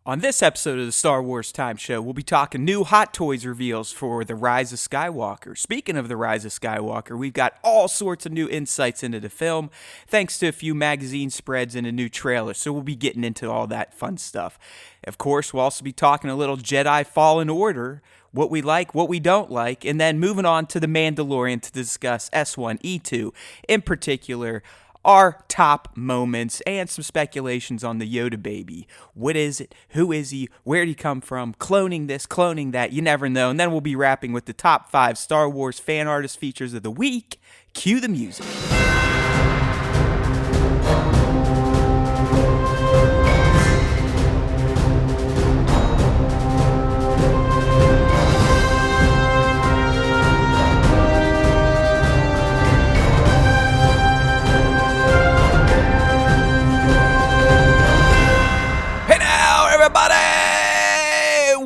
On this episode of the Star Wars Time Show, we'll be talking new Hot Toys reveals for the Rise of Skywalker. Speaking of the Rise of Skywalker, we've got all sorts of new insights into the film, thanks to a few magazine spreads and a new trailer, so we'll be getting into all that fun stuff. Of course, we'll also be talking a little Jedi Fallen Order, what we like, what we don't like, and then moving on to The Mandalorian to discuss S1E2, in particular, our top moments and some speculations on the Yoda Baby. What is it? Who is he? Where did he come from? Cloning this, cloning that. You never know. And then we'll be wrapping with the top 5 Star Wars fan artist features of the week. Cue the music.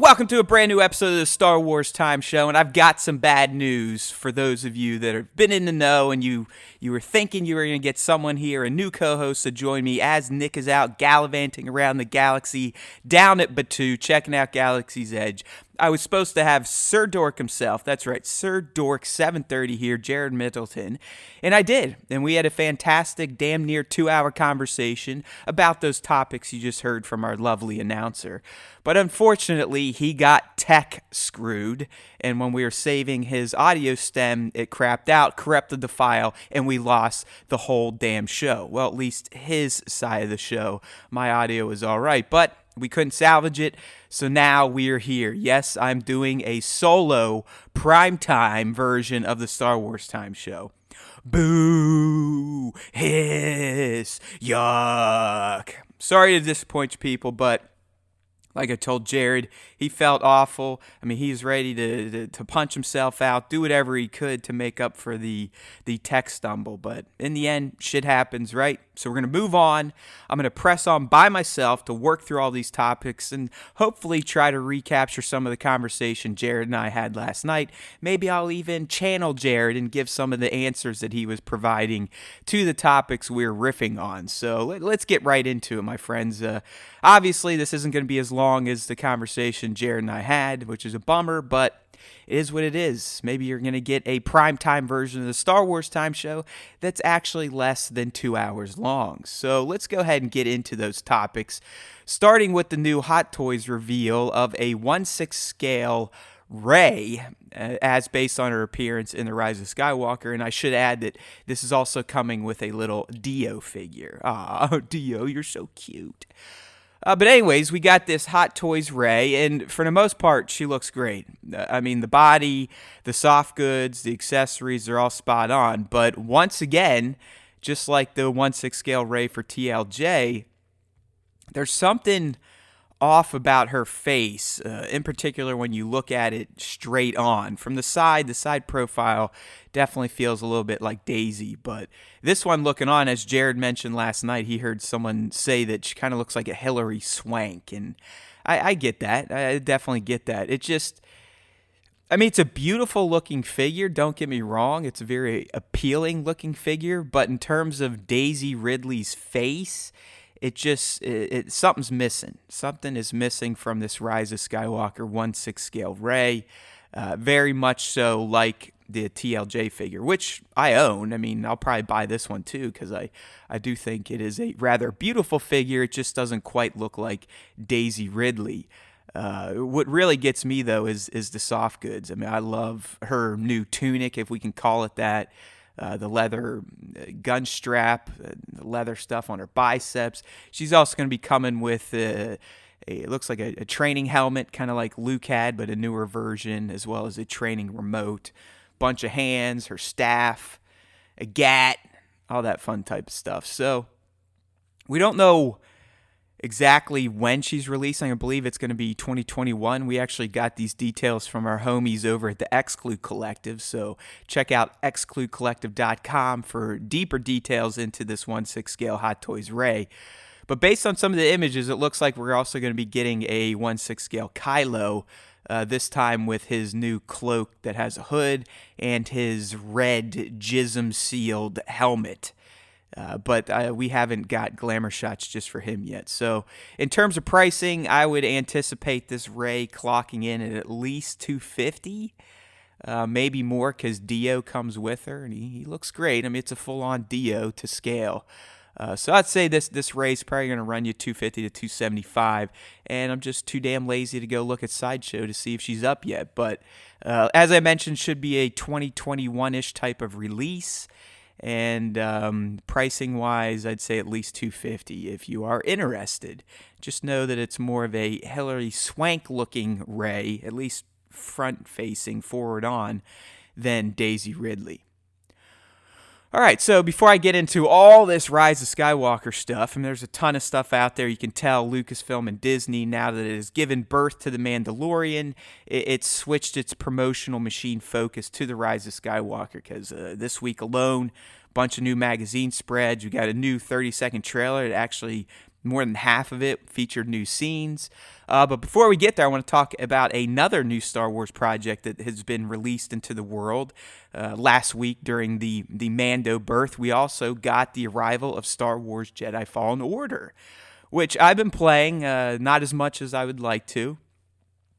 Welcome to a brand new episode of the Star Wars Time Show, and I've got some bad news for those of you that have been in the know and you were thinking you were going to get someone here, a new co-host to join me as Nick is out gallivanting around the galaxy down at Batuu, checking out Galaxy's Edge. I was supposed to have Sir Dork himself, that's right, Sir Dork 730 here, Jared Middleton, and I did, and we had a fantastic, damn near 2-hour conversation about those topics you just heard from our lovely announcer. But unfortunately, he got tech screwed, and when we were saving his audio stem, it crapped out, corrupted the file, and we lost the whole damn show. Well, at least his side of the show. My audio was all right, but we couldn't salvage it, so now we're here. Yes, I'm doing a solo primetime version of the Star Wars Time Show. Boo! Hiss! Yuck! Sorry to disappoint you people, but like I told Jared, he felt awful. I mean, he was ready to punch himself out, do whatever he could to make up for the tech stumble. But in the end, shit happens, right? So we're going to move on. I'm going to press on by myself to work through all these topics and hopefully try to recapture some of the conversation Jared and I had last night. Maybe I'll even channel Jared and give some of the answers that he was providing to the topics we're riffing on. So let's get right into it, my friends. Obviously, this isn't going to be as long as the conversation Jared and I had, which is a bummer, but it is what it is. Maybe you're going to get a primetime version of the Star Wars Time Show that's actually less than 2 hours long. So let's go ahead and get into those topics, starting with the new Hot Toys reveal of a 1/6 scale Rey, as based on her appearance in The Rise of Skywalker. And I should add that this is also coming with a little Dio figure. Ah, Dio, you're so cute. But anyways, we got this Hot Toys Rey, and for the most part, she looks great. I mean, the body, the soft goods, the accessories are all spot on. But once again, just like the 1/6 scale Rey for TLJ, there's something off about her face, in particular when you look at it straight on. From the side profile definitely feels a little bit like Daisy, but this one looking on, as Jared mentioned last night, he heard someone say that she kind of looks like a Hillary Swank, and I get that. I definitely get that. It just, I mean, it's a beautiful looking figure, don't get me wrong. It's a very appealing looking figure, but in terms of Daisy Ridley's face, something's missing. Something is missing from this Rise of Skywalker 1/6 scale Rey. Very much so like the TLJ figure, which I own. I mean, I'll probably buy this one too because I do think it is a rather beautiful figure. It just doesn't quite look like Daisy Ridley. What really gets me though is the soft goods. I mean, I love her new tunic, if we can call it that. The leather gun strap, the leather stuff on her biceps. She's also going to be coming with it looks like a training helmet, kind of like Luke had, but a newer version, as well as a training remote, bunch of hands, her staff, a gat, all that fun type of stuff. So we don't know exactly when she's releasing. I believe it's going to be 2021. We actually got these details from our homies over at the Exclude Collective, so check out excludecollective.com for deeper details into this 1/6 scale Hot Toys Rey. But based on some of the images, it looks like we're also going to be getting a 1/6 scale Kylo, this time with his new cloak that has a hood and his red jism sealed helmet. but we haven't got glamour shots just for him yet. So in terms of pricing, I would anticipate this Ray clocking in at least $250, maybe more because Dio comes with her, and he looks great. I mean, it's a full-on Dio to scale. So I'd say this Ray's probably going to run you $250 to $275, and I'm just too damn lazy to go look at Sideshow to see if she's up yet. But as I mentioned, should be a 2021-ish type of release. And pricing wise, I'd say at least $250 if you are interested. Just know that it's more of a Hilary Swank looking Ray, at least front facing, forward on, than Daisy Ridley. All right, so before I get into all this Rise of Skywalker stuff, and there's a ton of stuff out there, you can tell Lucasfilm and Disney, now that it has given birth to The Mandalorian, it's switched its promotional machine focus to The Rise of Skywalker, because this week alone, a bunch of new magazine spreads. We got a new 30-second trailer. It actually, more than half of it featured new scenes. But before we get there, I want to talk about another new Star Wars project that has been released into the world. Last week during the Mando birth, we also got the arrival of Star Wars Jedi Fallen Order, which I've been playing, not as much as I would like to.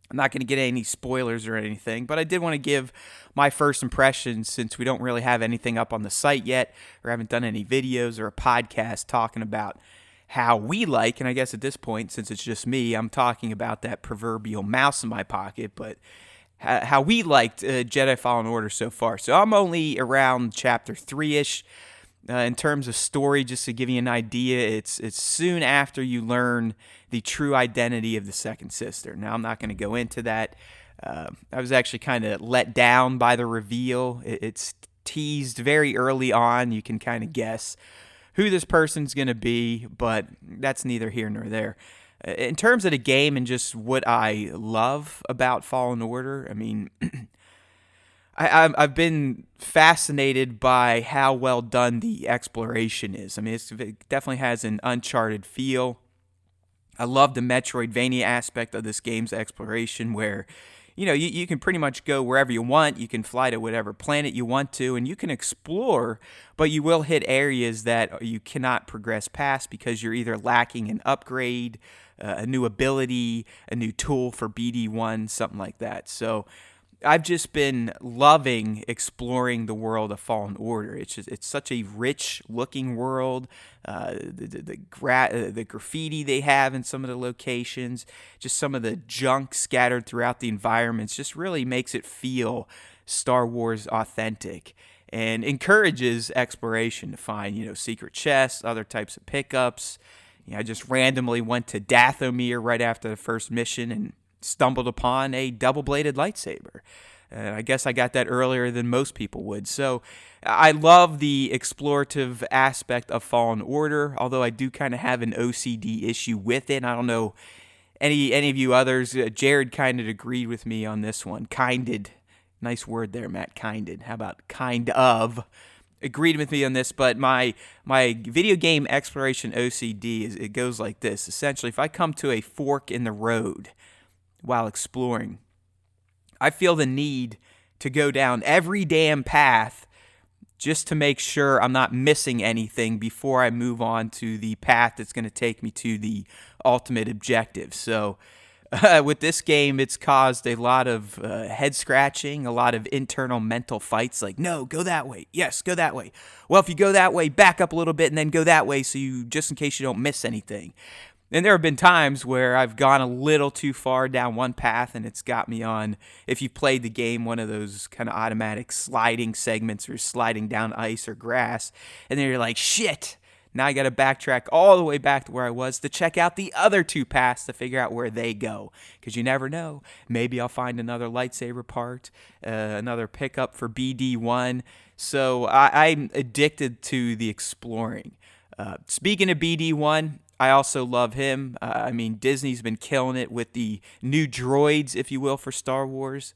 I'm not going to get any spoilers or anything, but I did want to give my first impressions since we don't really have anything up on the site yet, or haven't done any videos or a podcast talking about how we like, and I guess at this point, since it's just me, I'm talking about that proverbial mouse in my pocket, but how we liked Jedi Fallen Order so far. So I'm only around chapter 3-ish. In terms of story, just to give you an idea, it's soon after you learn the true identity of the second sister. Now, I'm not going to go into that. I was actually kind of let down by the reveal. It's teased very early on. You can kind of guess who this person's going to be, but that's neither here nor there. In terms of the game and just what I love about Fallen Order, I mean, I've been fascinated by how well done the exploration is. I mean, it definitely has an Uncharted feel. I love the Metroidvania aspect of this game's exploration where, you know, you can pretty much go wherever you want. You can fly to whatever planet you want to, and you can explore, but you will hit areas that you cannot progress past because you're either lacking an upgrade, a new ability, a new tool for BD1, something like that. So I've just been loving exploring the world of Fallen Order. It's such a rich looking world. The graffiti they have in some of the locations, just some of the junk scattered throughout the environments, just really makes it feel Star Wars authentic and encourages exploration to find, you know, secret chests, other types of pickups. You know, I just randomly went to Dathomir right after the first mission and stumbled upon a double-bladed lightsaber. I guess I got that earlier than most people would. So I love the explorative aspect of Fallen Order, although I do kind of have an OCD issue with it. I don't know any of you others. Jared kind of agreed with me on this one. Kinded. Nice word there, Matt. Kinded. How about kind of? Agreed with me on this, but my video game exploration OCD it goes like this. Essentially, if I come to a fork in the road while exploring, I feel the need to go down every damn path just to make sure I'm not missing anything before I move on to the path that's going to take me to the ultimate objective. So with this game, it's caused a lot of head scratching, a lot of internal mental fights like, no, go that way. Yes, go that way. Well, if you go that way, back up a little bit and then go that way so you just in case you don't miss anything. And there have been times where I've gone a little too far down one path and it's got me on, if you played the game, one of those kind of automatic sliding segments or sliding down ice or grass. And then you're like, shit, now I got to backtrack all the way back to where I was to check out the other two paths to figure out where they go. Because you never know. Maybe I'll find another lightsaber part, another pickup for BD1. So I'm addicted to the exploring. Speaking of BD1, I also love him. I mean, Disney's been killing it with the new droids, if you will, for Star Wars.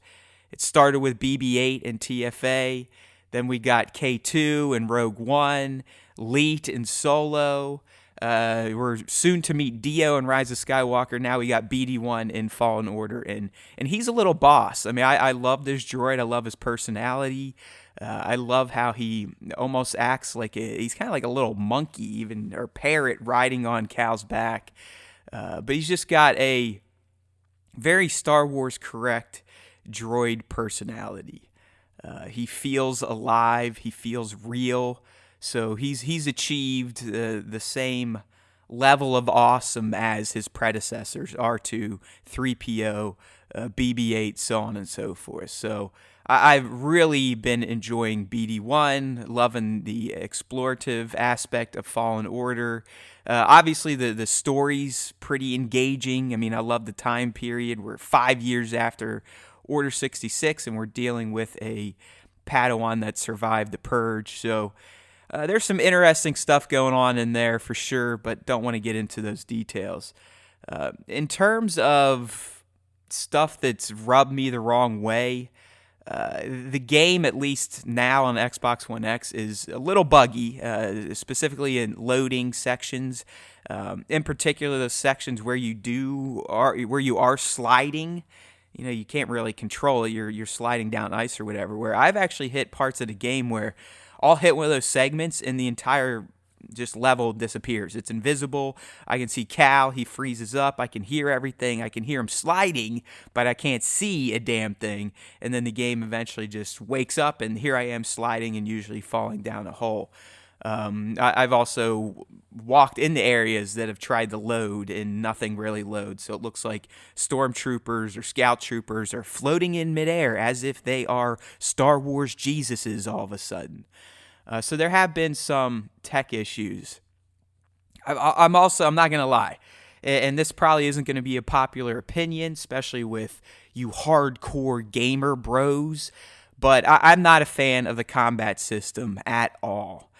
It started with BB-8 and TFA. Then we got K2 and Rogue One, Leet and Solo. We're soon to meet Dio in Rise of Skywalker. Now we got BD1 in Fallen Order, and he's a little boss. I mean, I love this droid. I love his personality. I love how he almost acts like he's kind of like a little monkey, even, or parrot riding on Cal's back. But he's just got a very Star Wars correct droid personality. He feels alive. He feels real. So he's achieved the same level of awesome as his predecessors, R2, 3PO, BB-8, so on and so forth. So I've really been enjoying BD1, loving the explorative aspect of Fallen Order. Obviously, the story's pretty engaging. I mean, I love the time period. We're 5 years after Order 66, and we're dealing with a Padawan that survived the Purge. So there's some interesting stuff going on in there for sure, but don't want to get into those details. In terms of stuff that's rubbed me the wrong way, the game, at least now on Xbox One X, is a little buggy, specifically in loading sections. In particular, those sections where you are sliding. You know, you can't really control it. You're sliding down ice or whatever. Where I've actually hit parts of the game where I'll hit one of those segments and the entire just level disappears. It's invisible. I can see Cal. He freezes up. I can hear everything. I can hear him sliding, but I can't see a damn thing. And then the game eventually just wakes up, and here I am sliding and usually falling down a hole. I've also walked into areas that have tried to load and nothing really loads. So it looks like stormtroopers or scout troopers are floating in midair as if they are Star Wars Jesuses all of a sudden. So there have been some tech issues. I'm not going to lie, and this probably isn't going to be a popular opinion, especially with you hardcore gamer bros, but I'm not a fan of the combat system at all.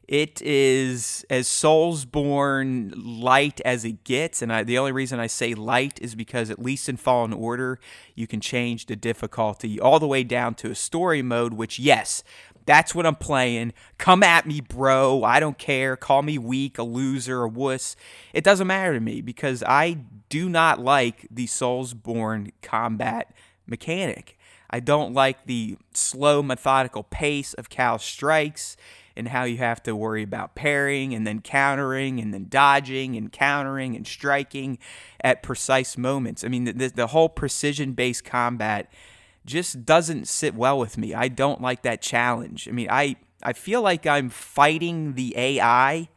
It is as Soulsborne light as it gets, and the only reason I say light is because at least in Fallen Order, you can change the difficulty all the way down to a story mode, which, yes, that's what I'm playing. Come at me, bro. I don't care. Call me weak, a loser, a wuss. It doesn't matter to me because I do not like the Soulsborne combat mechanic. I don't like the slow, methodical pace of Cal's strikes and how you have to worry about parrying and then countering and then dodging and countering and striking at precise moments. I mean, the whole precision-based combat just doesn't sit well with me. I don't like that challenge. I mean, I feel like I'm fighting the AI.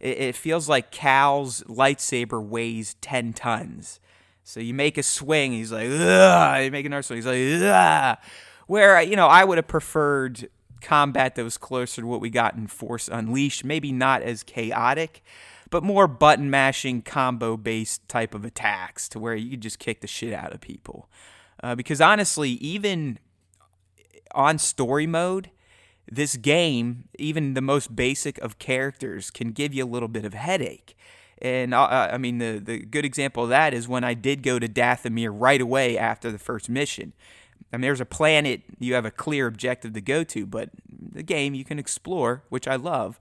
It feels like Cal's lightsaber weighs 10 tons. So you make a swing, he's like, ugh. You make another swing, he's like, ugh. Where, I would have preferred combat that was closer to what we got in Force Unleashed. Maybe not as chaotic, but more button-mashing, combo-based type of attacks to where you could just kick the shit out of people. Because honestly, even on story mode, this game, even the most basic of characters, can give you a little bit of a headache. And I mean, the good example of that is when I did go to Dathomir right away after the first mission. I mean, there's a planet you have a clear objective to go to, but the game you can explore, which I love.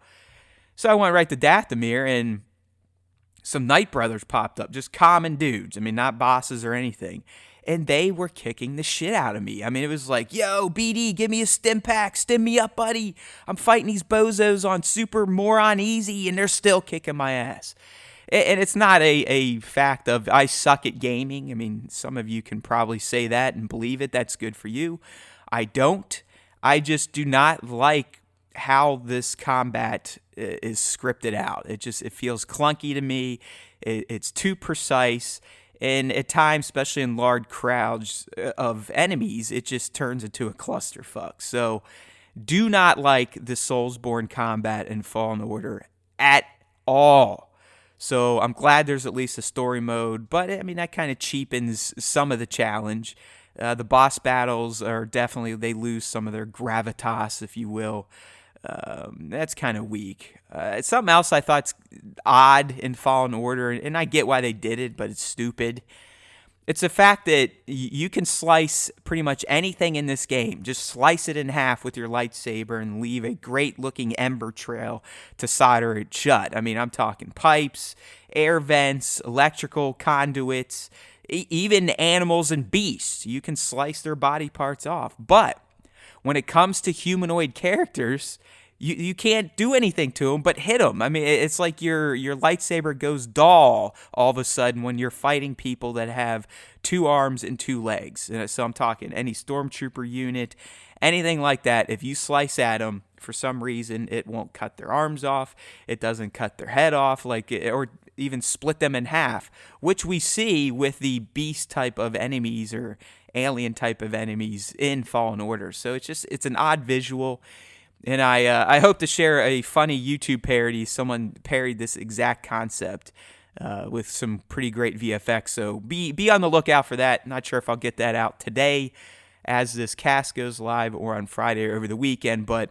So I went right to Dathomir, and some Night Brothers popped up, just common dudes. I mean, not bosses or anything. And they were kicking the shit out of me. I mean, it was like, yo, BD, give me a stim pack. Stim me up, buddy. I'm fighting these bozos on Super Moron Easy, and they're still kicking my ass. And it's not a fact of I suck at gaming. I mean, some of you can probably say that and believe it. That's good for you. I don't. I just do not like how this combat is scripted out. It feels clunky to me. It's too precise. And at times, especially in large crowds of enemies, it just turns into a clusterfuck. So do not like the Soulsborne combat in Fallen Order at all. So I'm glad there's at least a story mode, but I mean, that kind of cheapens some of the challenge. The boss battles are definitely, they lose some of their gravitas, if you will. That's kind of weak. Something else I thought's odd in Fallen Order, and I get why they did it, but it's stupid. It's the fact that you can slice pretty much anything in this game. Just slice it in half with your lightsaber and leave a great looking ember trail to solder it shut. I mean, I'm talking pipes, air vents, electrical conduits, even animals and beasts. You can slice their body parts off. But when it comes to humanoid characters, you can't do anything to them but hit them. I mean, it's like your lightsaber goes dull all of a sudden when you're fighting people that have 2 arms and 2 legs. And so I'm talking any stormtrooper unit, anything like that. If you slice at them, for some reason, it won't cut their arms off. It doesn't cut their head off, or even split them in half, which we see with the beast type of enemies or alien type of enemies in Fallen Order. So it's an odd visual. And I hope to share a funny YouTube parody. Someone parodied this exact concept with some pretty great VFX. So be on the lookout for that. Not sure if I'll get that out today as this cast goes live or on Friday or over the weekend. But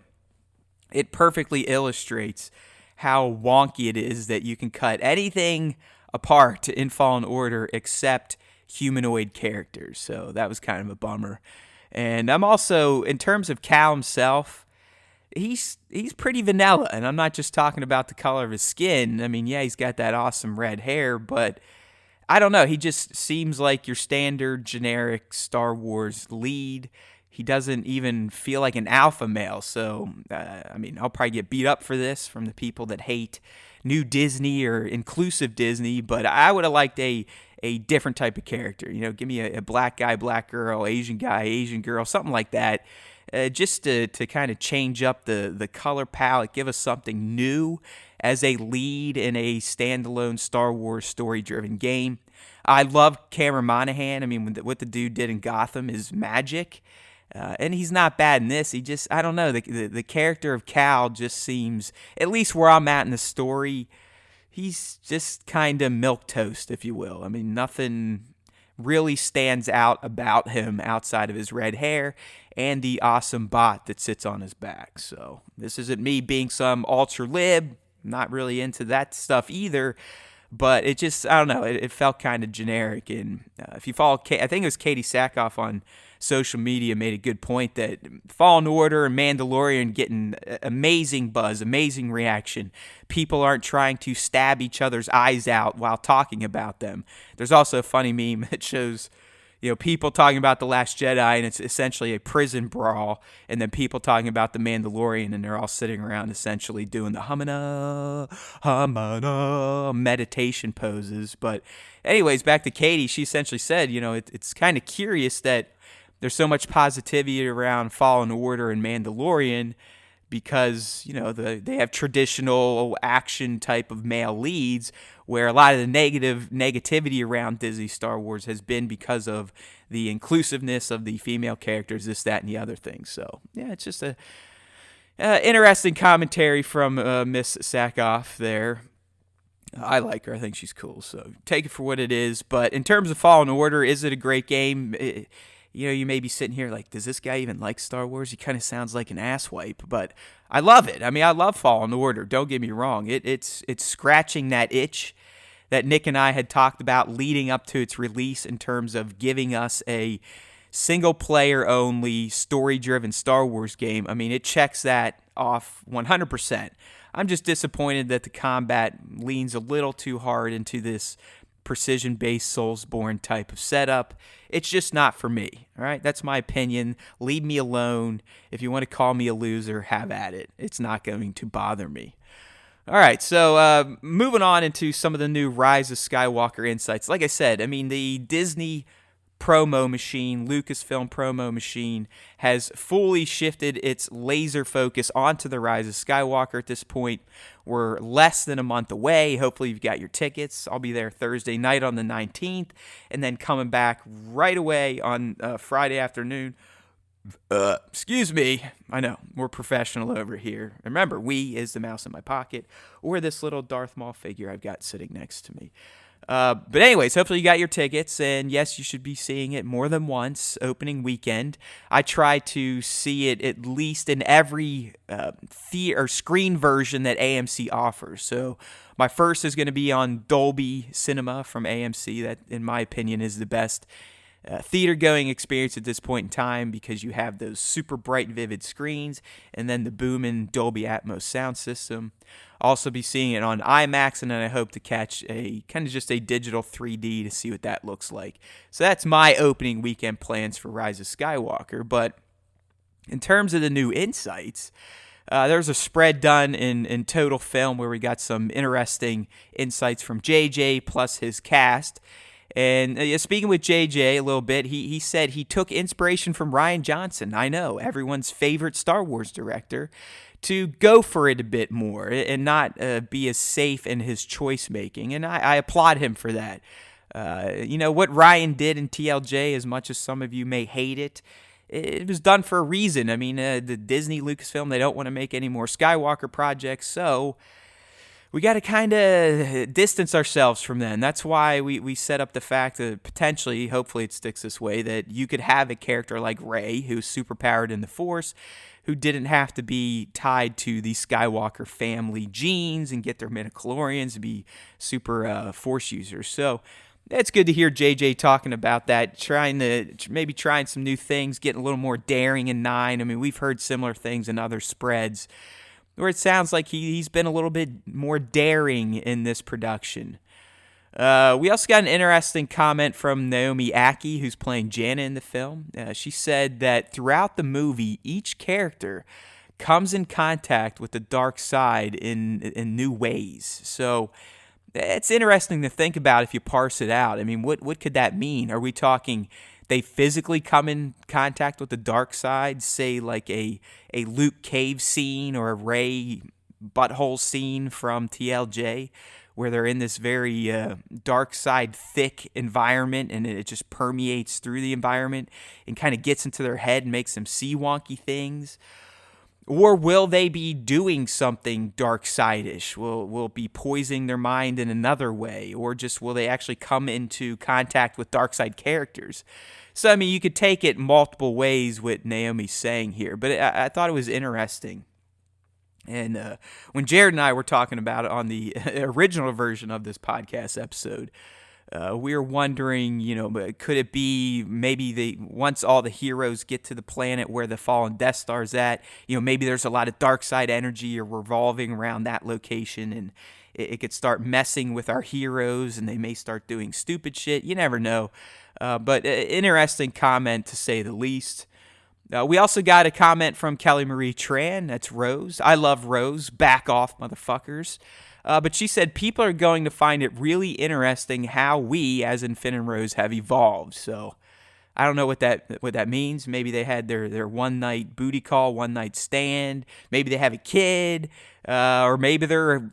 it perfectly illustrates how wonky it is that you can cut anything apart in Fallen Order except humanoid characters. So that was kind of a bummer. And I'm also, in terms of Cal himself, he's pretty vanilla, and I'm not just talking about the color of his skin. I mean, yeah, he's got that awesome red hair, but I don't know. He just seems like your standard generic Star Wars lead. He doesn't even feel like an alpha male. So, I mean, I'll probably get beat up for this from the people that hate new Disney or inclusive Disney, but I would have liked a different type of character. You know, give me a black guy, black girl, Asian guy, Asian girl, something like that. Just to kind of change up the color palette, give us something new as a lead in a standalone Star Wars story-driven game. I love Cameron Monaghan. I mean, what the dude did in Gotham is magic, and he's not bad in this. I don't know, the character of Cal just seems, at least where I'm at in the story, he's just kind of milquetoast, if you will. I mean, nothing really stands out about him outside of his red hair and the awesome bot that sits on his back. So this isn't me being some ultra lib. I'm not really into that stuff either. But it just, I don't know, it felt kind of generic. And if you follow, I think it was Katie Sackhoff on social media made a good point that Fallen Order and Mandalorian getting amazing buzz, amazing reaction. People aren't trying to stab each other's eyes out while talking about them. There's also a funny meme that shows, you know, people talking about The Last Jedi, and it's essentially a prison brawl, and then people talking about The Mandalorian, and they're all sitting around essentially doing the hamana meditation poses. But anyways, back to Katie, she essentially said, you know, it's kind of curious that there's so much positivity around Fallen Order and Mandalorian because, you know, they have traditional action type of male leads, where a lot of the negativity around Disney Star Wars has been because of the inclusiveness of the female characters, this, that, and the other thing. So, yeah, it's just a interesting commentary from Miss Sackhoff there. I like her. I think she's cool. So take it for what it is. But in terms of Fallen Order, is it a great game? You know, you may be sitting here like, does this guy even like Star Wars? He kind of sounds like an asswipe, but I love it. I mean, I love Fallen Order. Don't get me wrong. It's scratching that itch that Nick and I had talked about leading up to its release in terms of giving us a single-player-only, story-driven Star Wars game. I mean, it checks that off 100%. I'm just disappointed that the combat leans a little too hard into this precision-based Soulsborne type of setup. It's just not for me, all right? That's my opinion. Leave me alone. If you want to call me a loser, have at it. It's not going to bother me. All right, so moving on into some of the new Rise of Skywalker insights. Like I said, I mean, the Disney promo machine, Lucasfilm promo machine, has fully shifted its laser focus onto the Rise of Skywalker at this point. We're less than a month away. Hopefully you've got your tickets. I'll be there Thursday night on the 19th, and then coming back right away on Friday afternoon. Excuse me. I know, we're professional over here. Remember, we is the mouse in my pocket, or this little Darth Maul figure I've got sitting next to me. But anyways, hopefully you got your tickets, and yes, you should be seeing it more than once opening weekend. I try to see it at least in every theater or screen version that AMC offers. So my first is going to be on Dolby Cinema from AMC. That, in my opinion, is the best theater-going experience at this point in time because you have those super bright, vivid screens, and then the booming Dolby Atmos sound system. Also be seeing it on IMAX, and then I hope to catch a kind of just a digital 3D to see what that looks like. So that's my opening weekend plans for Rise of Skywalker. But in terms of the new insights, there's a spread done in Total Film where we got some interesting insights from JJ plus his cast. And speaking with JJ a little bit, he said he took inspiration from Rian Johnson, I know, everyone's favorite Star Wars director, to go for it a bit more and not be as safe in his choice making. And I applaud him for that. What Rian did in TLJ, as much as some of you may hate it, it was done for a reason. I mean, the Disney Lucasfilm, they don't want to make any more Skywalker projects, so we got to kind of distance ourselves from them. That's why we set up the fact that potentially, hopefully it sticks this way, that you could have a character like Rey, who's superpowered in the Force, who didn't have to be tied to the Skywalker family genes and get their midichlorians and be super Force users. So it's good to hear JJ talking about that, trying some new things, getting a little more daring in 9. I mean, we've heard similar things in other spreads where it sounds like he's been a little bit more daring in this production. We also got an interesting comment from Naomi Ackie, who's playing Janna in the film. She said that throughout the movie, each character comes in contact with the dark side in new ways. So it's interesting to think about if you parse it out. I mean, what could that mean? Are we talking they physically come in contact with the dark side, say like a Luke cave scene or a Rey butthole scene from TLJ, where they're in this very dark side thick environment and it just permeates through the environment and kind of gets into their head and makes them see wonky things? Or will they be doing something dark side-ish? Will it be poisoning their mind in another way? Or just will they actually come into contact with dark side characters? So, I mean, you could take it multiple ways what Naomi's saying here, but I thought it was interesting. And when Jared and I were talking about it on the original version of this podcast episode, we were wondering, could it be maybe once all the heroes get to the planet where the fallen Death Star's at, maybe there's a lot of dark side energy revolving around that location, and it could start messing with our heroes, and they may start doing stupid shit. You never know. But interesting comment, to say the least. We also got a comment from Kelly Marie Tran. That's Rose. I love Rose. Back off, motherfuckers. But she said people are going to find it really interesting how we, as in Finn and Rose, have evolved. So I don't know what that means. Maybe they had their one-night booty call, one-night stand. Maybe they have a kid. Or maybe they're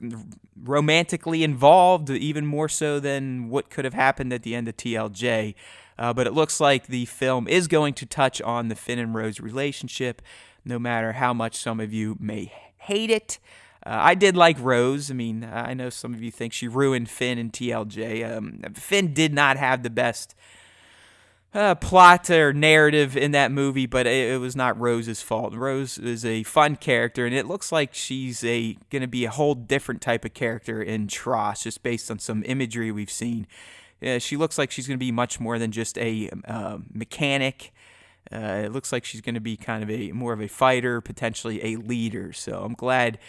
romantically involved, even more so than what could have happened at the end of TLJ. But it looks like the film is going to touch on the Finn and Rose relationship, no matter how much some of you may hate it. I did like Rose. I mean, I know some of you think she ruined Finn and TLJ. Finn did not have the best plot or narrative in that movie, but it was not Rose's fault. Rose is a fun character, and it looks like she's going to be a whole different type of character in TROS, just based on some imagery we've seen. She looks like she's going to be much more than just a mechanic. It looks like she's going to be kind of more of a fighter, potentially a leader. So I'm glad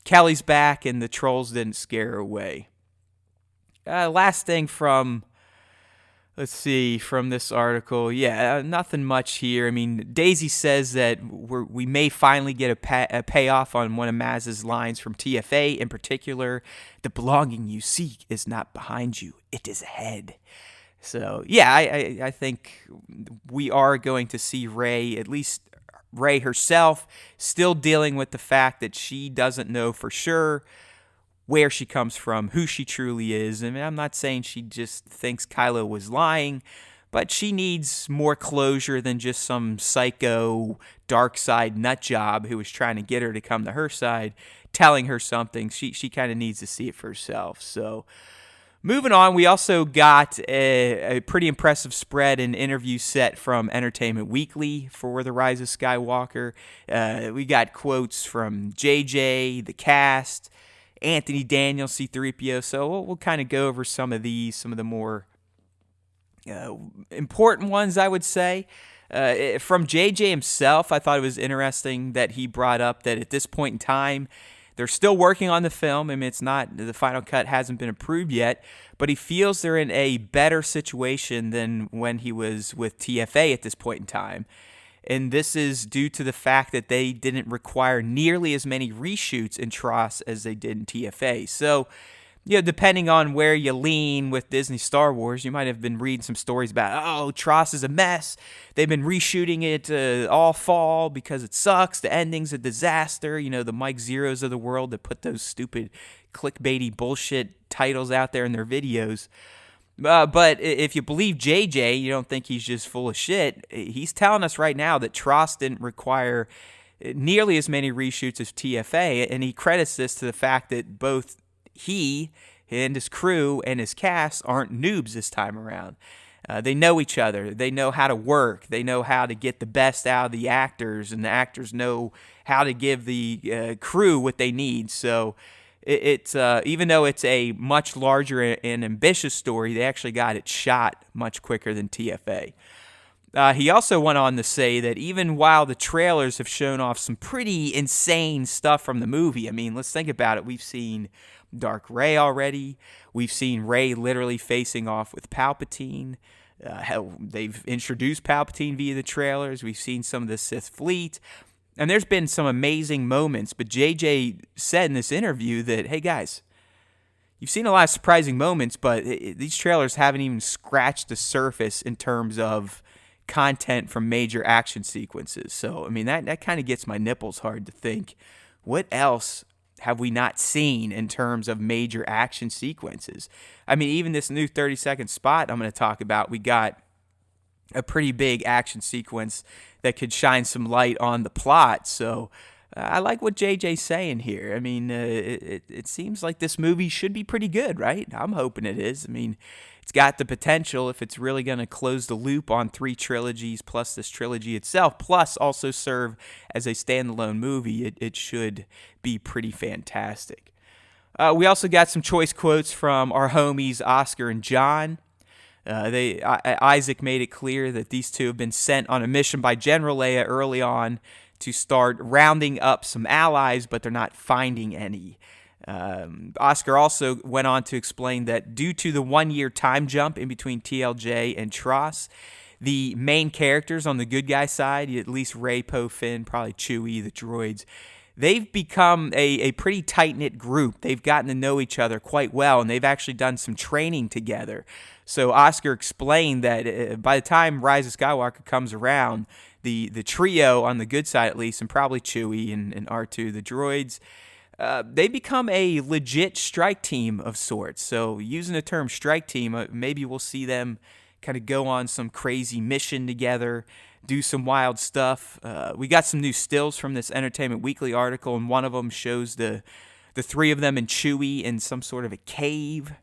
Kelly's back and the trolls didn't scare her away. Last thing from this article. Yeah, nothing much here. I mean, Daisy says that we may finally get a payoff on one of Maz's lines from TFA, in particular, the belonging you seek is not behind you, it is ahead. So, yeah, I think we are going to see Rey, at least Rey herself, still dealing with the fact that she doesn't know for sure where she comes from, who she truly is. I mean, I'm not saying she just thinks Kylo was lying, but she needs more closure than just some psycho dark side nut job who was trying to get her to come to her side, telling her something. She kind of needs to see it for herself. So Moving on, we also got a pretty impressive spread and interview set from Entertainment Weekly for The Rise of Skywalker. We got quotes from JJ, the cast, Anthony Daniels, C-3PO. So we'll kind of go over some of these, some of the more important ones, I would say. From JJ himself, I thought it was interesting that he brought up that at this point in time, they're still working on the film. I mean, it's not, the final cut hasn't been approved yet, but he feels they're in a better situation than when he was with TFA at this point in time. And this is due to the fact that they didn't require nearly as many reshoots in TROS as they did in TFA. So, depending on where you lean with Disney Star Wars, you might have been reading some stories about, oh, TROS is a mess. They've been reshooting it all fall because it sucks. The ending's a disaster. The Mike Zeros of the world that put those stupid clickbaity bullshit titles out there in their videos. But if you believe JJ, you don't think he's just full of shit. He's telling us right now that TROS didn't require nearly as many reshoots as TFA, and he credits this to the fact that both he and his crew and his cast aren't noobs this time around. They know each other. They know how to work. They know how to get the best out of the actors, and the actors know how to give the crew what they need. So it's even though it's a much larger and ambitious story, they actually got it shot much quicker than TFA. He also went on to say that even while the trailers have shown off some pretty insane stuff from the movie, I mean, let's think about it. We've seen Dark Rey already. We've seen Rey literally facing off with Palpatine. They've introduced Palpatine via the trailers. We've seen some of the Sith fleet. And there's been some amazing moments. But JJ said in this interview that, hey guys, you've seen a lot of surprising moments, but these trailers haven't even scratched the surface in terms of content from major action sequences. So, I mean, that kind of gets my nipples hard to think, what else have we not seen in terms of major action sequences? I mean, even this new 30-second spot I'm going to talk about, we got a pretty big action sequence that could shine some light on the plot. So I like what JJ's saying here. I mean, it seems like this movie should be pretty good, right? I'm hoping it is. I mean, it's got the potential, if it's really going to close the loop on 3 trilogies plus this trilogy itself, plus also serve as a standalone movie, it should be pretty fantastic. We also got some choice quotes from our homies Oscar and John. Isaac made it clear that these two have been sent on a mission by General Leia early on to start rounding up some allies, but they're not finding any. Oscar also went on to explain that due to the 1-year time jump in between TLJ and TROS, the main characters on the good guy side, at least Rey, Poe, Finn, probably Chewie, the droids, they've become a pretty tight-knit group. They've gotten to know each other quite well, and they've actually done some training together. So Oscar explained that by the time Rise of Skywalker comes around, the trio on the good side at least, and probably Chewie and R2, the droids, they become a legit strike team of sorts. So using the term strike team, maybe we'll see them kind of go on some crazy mission together, do some wild stuff. We got some new stills from this Entertainment Weekly article, and one of them shows the 3 of them and Chewie in some sort of a cave.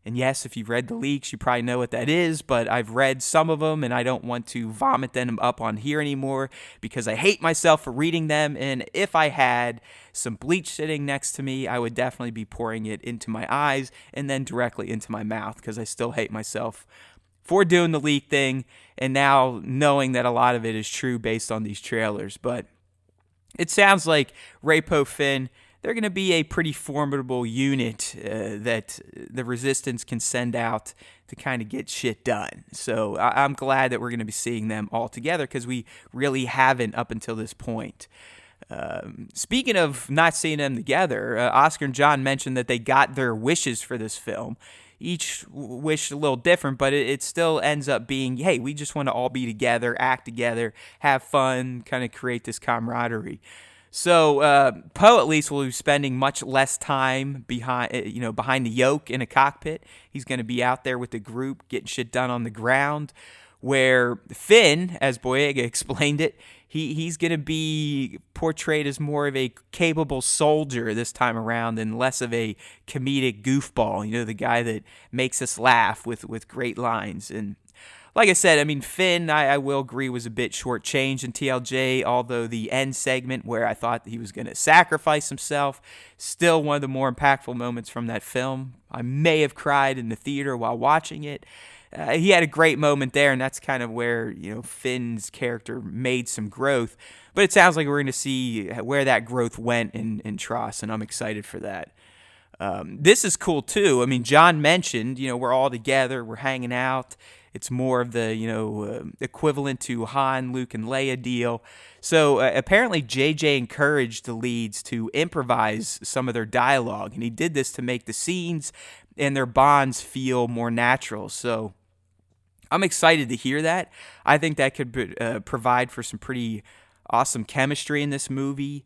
And yes, if you've read the leaks, you probably know what that is, but I've read some of them, and I don't want to vomit them up on here anymore because I hate myself for reading them, and if I had some bleach sitting next to me, I would definitely be pouring it into my eyes and then directly into my mouth because I still hate myself for doing the leak thing, and now knowing that a lot of it is true based on these trailers. But it sounds like Rey, Poe, Finn, they're going to be a pretty formidable unit that the Resistance can send out to kind of get shit done. So I'm glad that we're going to be seeing them all together because we really haven't up until this point. Speaking of not seeing them together, Oscar and John mentioned that they got their wishes for this film. Each wish a little different, but it still ends up being, hey, we just want to all be together, act together, have fun, kind of create this camaraderie. So Poe at least will be spending much less time behind the yoke in a cockpit. He's going to be out there with the group, getting shit done on the ground. where Finn, as Boyega explained it, he's going to be portrayed as more of a capable soldier this time around and less of a comedic goofball, the guy that makes us laugh with great lines. And like I said, I mean, Finn, I will agree, was a bit shortchanged in TLJ, although the end segment where I thought he was going to sacrifice himself, still one of the more impactful moments from that film. I may have cried in the theater while watching it. He had a great moment there, and that's kind of where, Finn's character made some growth. But it sounds like we're going to see where that growth went in TROS, and I'm excited for that. This is cool, too. I mean, John mentioned, we're all together, we're hanging out. It's more of the, equivalent to Han, Luke, and Leia deal. So apparently JJ encouraged the leads to improvise some of their dialogue, and he did this to make the scenes and their bonds feel more natural. So I'm excited to hear that. I think that could provide for some pretty awesome chemistry in this movie,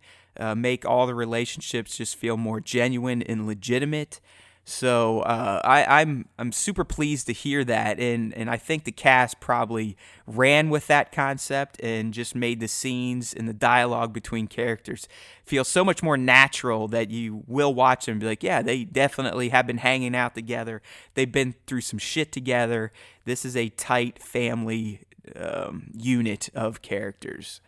make all the relationships just feel more genuine and legitimate. So I'm super pleased to hear that, and I think the cast probably ran with that concept and just made the scenes and the dialogue between characters feel so much more natural that you will watch them and be like, yeah, they definitely have been hanging out together. They've been through some shit together. This is a tight family unit of characters.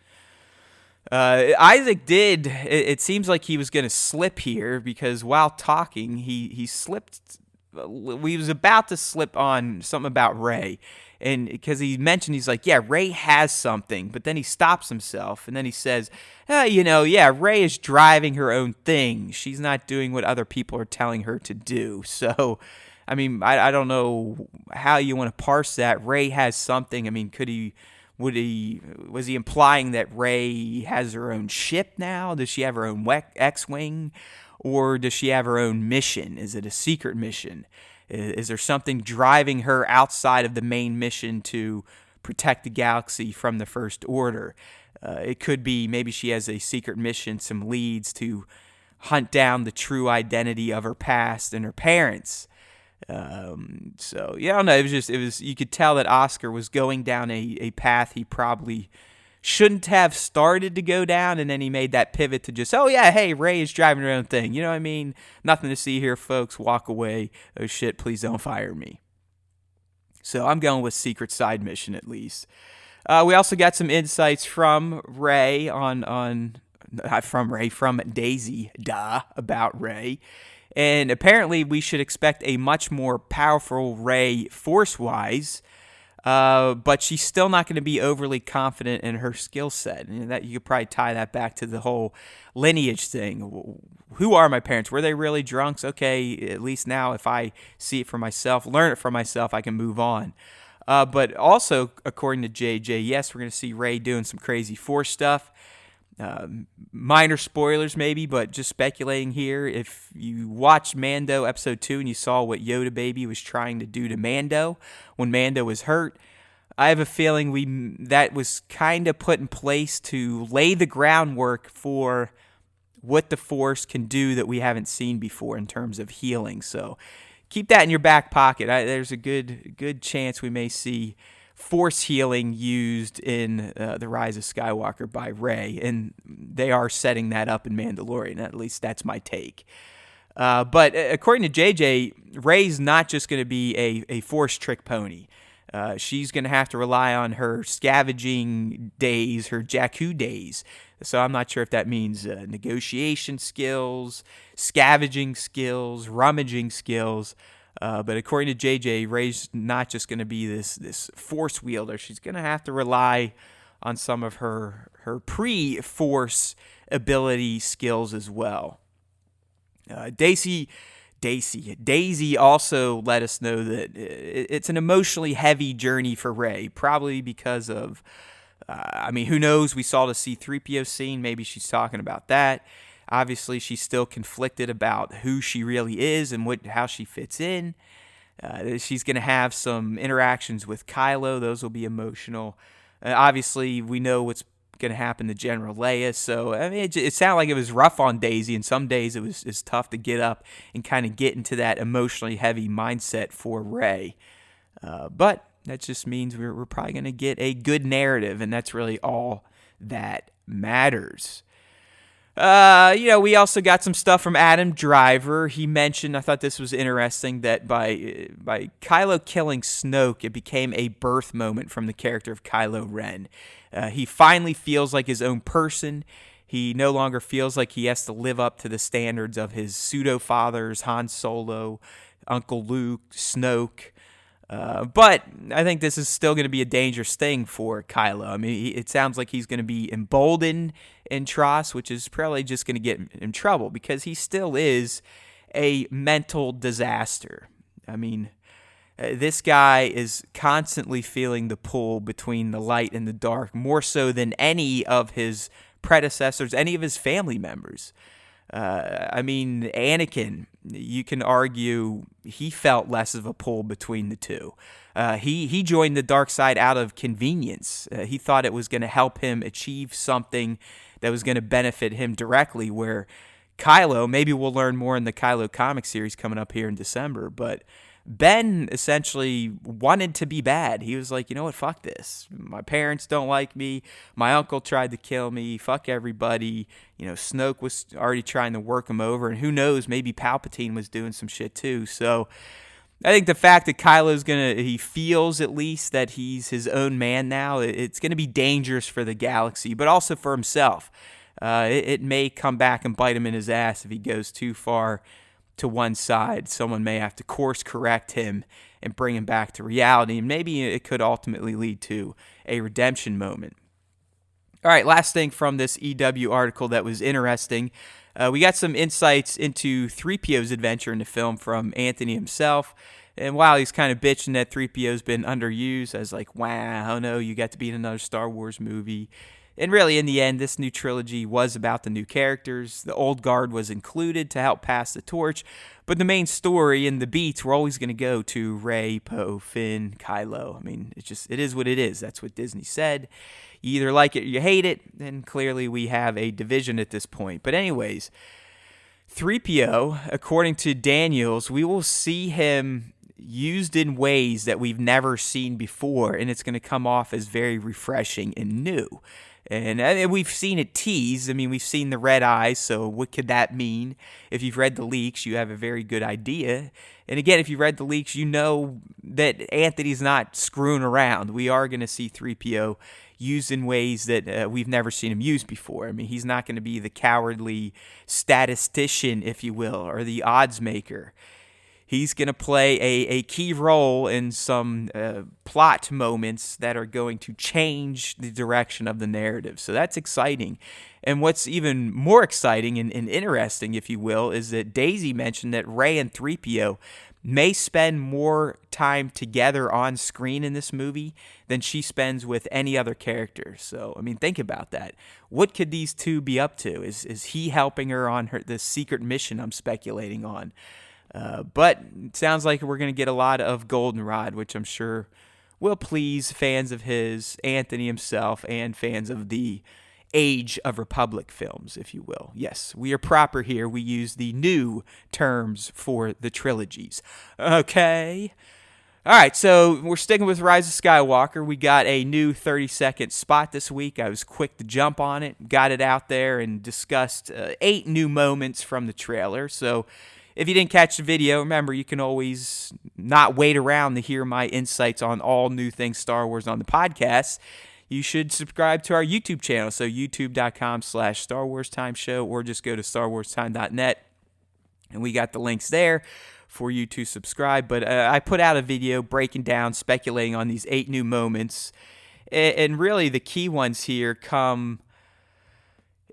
Isaac did. It seems like he was going to slip here because while talking, he slipped. He was about to slip on something about Rey, and because he mentioned, he's like, yeah, Rey has something, but then he stops himself and then he says, Rey is driving her own thing. She's not doing what other people are telling her to do. So, I mean, I don't know how you want to parse that. Rey has something. I mean, was he implying that Rey has her own ship now? Does she have her own X-Wing? Or does she have her own mission? Is it a secret mission? Is there something driving her outside of the main mission to protect the galaxy from the First Order? It could be maybe she has a secret mission, some leads to hunt down the true identity of her past and her parents. So yeah, I don't know. It was you could tell that Oscar was going down a path he probably shouldn't have started to go down, and then he made that pivot to just, oh yeah, hey, Rey is driving her own thing. You know what I mean? Nothing to see here, folks. Walk away. Oh shit, please don't fire me. So I'm going with secret side mission at least. We also got some insights from Rey from Daisy, about Rey. And apparently we should expect a much more powerful Rey force-wise, but she's still not going to be overly confident in her skill set. And that you could probably tie that back to the whole lineage thing. Who are my parents? Were they really drunks? Okay, at least now if I see it for myself, learn it for myself, I can move on. But also, according to JJ, yes, we're going to see Rey doing some crazy force stuff. Minor spoilers maybe, but just speculating here. If you watched Mando Episode 2 and you saw what Yoda Baby was trying to do to Mando when Mando was hurt, I have a feeling that was kind of put in place to lay the groundwork for what the Force can do that we haven't seen before in terms of healing. So keep that in your back pocket. There's a good chance we may see Force healing used in the Rise of Skywalker by Rey, and they are setting that up in Mandalorian. At least that's my take. But according to JJ, Rey's not just going to be a Force trick pony. She's going to have to rely on her scavenging days, her Jakku days. So I'm not sure if that means negotiation skills, scavenging skills, rummaging skills. But according to JJ, Rey's not just going to be this force wielder. She's going to have to rely on some of her pre-force ability skills as well. Daisy also let us know that it's an emotionally heavy journey for Rey, probably because of, who knows? We saw the C-3PO scene. Maybe she's talking about that. Obviously, she's still conflicted about who she really is and how she fits in. She's going to have some interactions with Kylo. Those will be emotional. Obviously, we know what's going to happen to General Leia. So, it sounded like it was rough on Daisy, and some days it's tough to get up and kind of get into that emotionally heavy mindset for Rey. But that just means we're probably going to get a good narrative, and that's really all that matters. We also got some stuff from Adam Driver. He mentioned, I thought this was interesting, that by Kylo killing Snoke, it became a birth moment from the character of Kylo Ren. He finally feels like his own person. He no longer feels like he has to live up to the standards of his pseudo-fathers, Han Solo, Uncle Luke, Snoke. But I think this is still going to be a dangerous thing for Kylo. I mean, it sounds like he's going to be emboldened in TROS, which is probably just going to get him in trouble because he still is a mental disaster. I mean, this guy is constantly feeling the pull between the light and the dark, more so than any of his predecessors, any of his family members. Anakin, you can argue he felt less of a pull between the two. He joined the dark side out of convenience. He thought it was going to help him achieve something that was going to benefit him directly, where Kylo, maybe we'll learn more in the Kylo comic series coming up here in December, but Ben essentially wanted to be bad. He was like, you know what, fuck this. My parents don't like me. My uncle tried to kill me. Fuck everybody. Snoke was already trying to work him over, and who knows, maybe Palpatine was doing some shit too. So I think the fact that Kylo's he feels at least that he's his own man now, it's going to be dangerous for the galaxy, but also for himself. It may come back and bite him in his ass if he goes too far to one side. Someone may have to course correct him and bring him back to reality, and maybe it could ultimately lead to a redemption moment. All right, last thing from this EW article that was interesting. We got some insights into 3PO's adventure in the film from Anthony himself. And while he's kind of bitching that 3PO's been underused, I was like, wow, oh no, you got to be in another Star Wars movie. And really, in the end, this new trilogy was about the new characters. The old guard was included to help pass the torch, but the main story and the beats were always going to go to Rey, Poe, Finn, Kylo. I mean, it is what it is. That's what Disney said. You either like it or you hate it, and clearly we have a division at this point. But anyways, 3PO, according to Daniels, we will see him used in ways that we've never seen before, and it's going to come off as very refreshing and new. And we've seen it teased. I mean, we've seen the red eyes, so what could that mean? If you've read the leaks, you have a very good idea. And again, if you read the leaks, you know that Anthony's not screwing around. We are going to see 3PO used in ways that we've never seen him used before. I mean, he's not going to be the cowardly statistician, if you will, or the odds maker. He's going to play a key role in some plot moments that are going to change the direction of the narrative. So that's exciting. And what's even more exciting and interesting, if you will, is that Daisy mentioned that Rey and 3PO may spend more time together on screen in this movie than she spends with any other character. So, I mean, think about that. What could these two be up to? Is he helping her on this secret mission I'm speculating on? But it sounds like we're going to get a lot of Goldenrod, which I'm sure will please fans of his, Anthony himself, and fans of the Age of Republic films, if you will. Yes, we are proper here. We use the new terms for the trilogies. Okay. All right, so we're sticking with Rise of Skywalker. We got a new 30-second spot this week. I was quick to jump on it, got it out there, and discussed 8 new moments from the trailer. So if you didn't catch the video, remember, you can always not wait around to hear my insights on all new things Star Wars on the podcast. You should subscribe to our YouTube channel, so youtube.com/Star Wars Time Show, or just go to starwarstime.net, and we got the links there for you to subscribe. But I put out a video breaking down, speculating on these 8 new moments, and really the key ones here come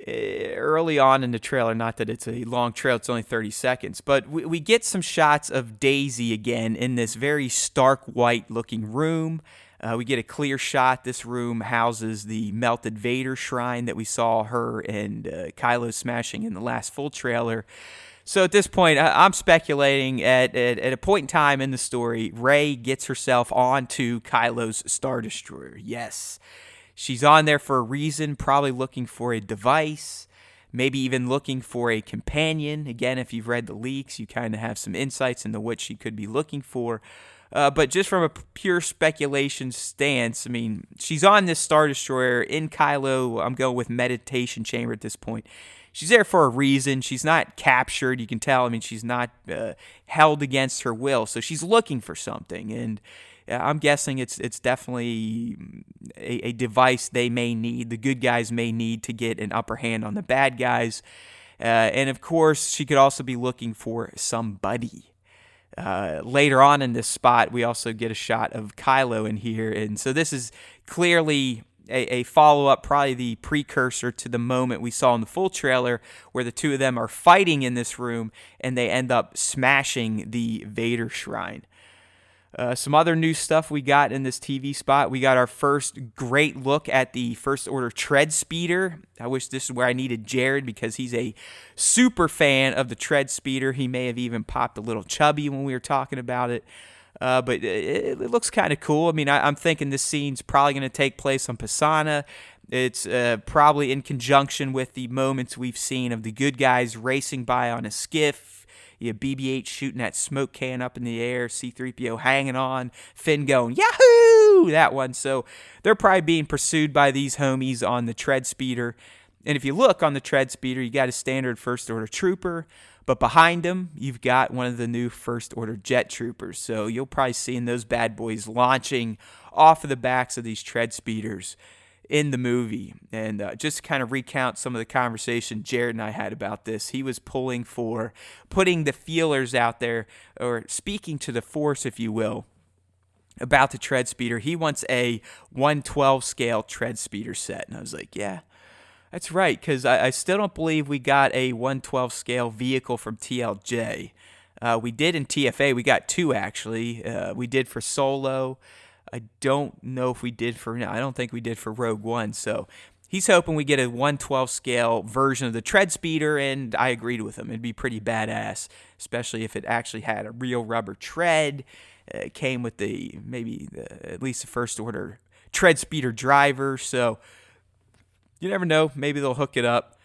early on in the trailer. Not that it's a long trailer, it's only 30 seconds, but we get some shots of Daisy again in this very stark white looking room. We get a clear shot. This room houses the melted Vader shrine that we saw her and Kylo smashing in the last full trailer. So at this point, I'm speculating at a point in time in the story, Rey gets herself onto Kylo's Star Destroyer. Yes. She's on there for a reason, probably looking for a device, maybe even looking for a companion. Again, if you've read the leaks, you kind of have some insights into what she could be looking for. But just from a pure speculation stance, I mean, she's on this Star Destroyer in Kylo. I'm going with meditation chamber at this point. She's there for a reason. She's not captured. You can tell. I mean, she's not held against her will. So she's looking for something. And I'm guessing it's definitely a device they may need, the good guys may need to get an upper hand on the bad guys. And of course, she could also be looking for somebody. Later on in this spot, we also get a shot of Kylo in here. And so this is clearly a follow-up, probably the precursor to the moment we saw in the full trailer where the two of them are fighting in this room and they end up smashing the Vader shrine. Some other new stuff we got in this TV spot. We got our first great look at the First Order tread speeder. I wish this is where I needed Jared because he's a super fan of the tread speeder. He may have even popped a little chubby when we were talking about it. But it looks kind of cool. I mean, I'm thinking this scene's probably going to take place on Pisana. It's probably in conjunction with the moments we've seen of the good guys racing by on a skiff. You have BB-8 shooting that smoke can up in the air, C-3PO hanging on, Finn going, Yahoo! That one. So they're probably being pursued by these homies on the tread speeder. And if you look on the tread speeder, you got a standard First Order trooper. But behind him, you've got one of the new First Order jet troopers. So you'll probably see those bad boys launching off of the backs of these tread speeders in the movie. And just to kind of recount some of the conversation Jared and I had about this, he was putting the feelers out there, or speaking to the Force, if you will, about the tread speeder. He wants a 1/12 scale tread speeder set. And I was like, yeah, that's right, because I still don't believe we got a 1/12 scale vehicle from TLJ. We did in TFA. We got two, actually. We did for Solo. I don't know if we did I don't think we did for Rogue One. So he's hoping we get a 1/12 scale version of the tread speeder, and I agreed with him. It'd be pretty badass, especially if it actually had a real rubber tread. It came with at least the First Order tread speeder driver. So you never know. Maybe they'll hook it up.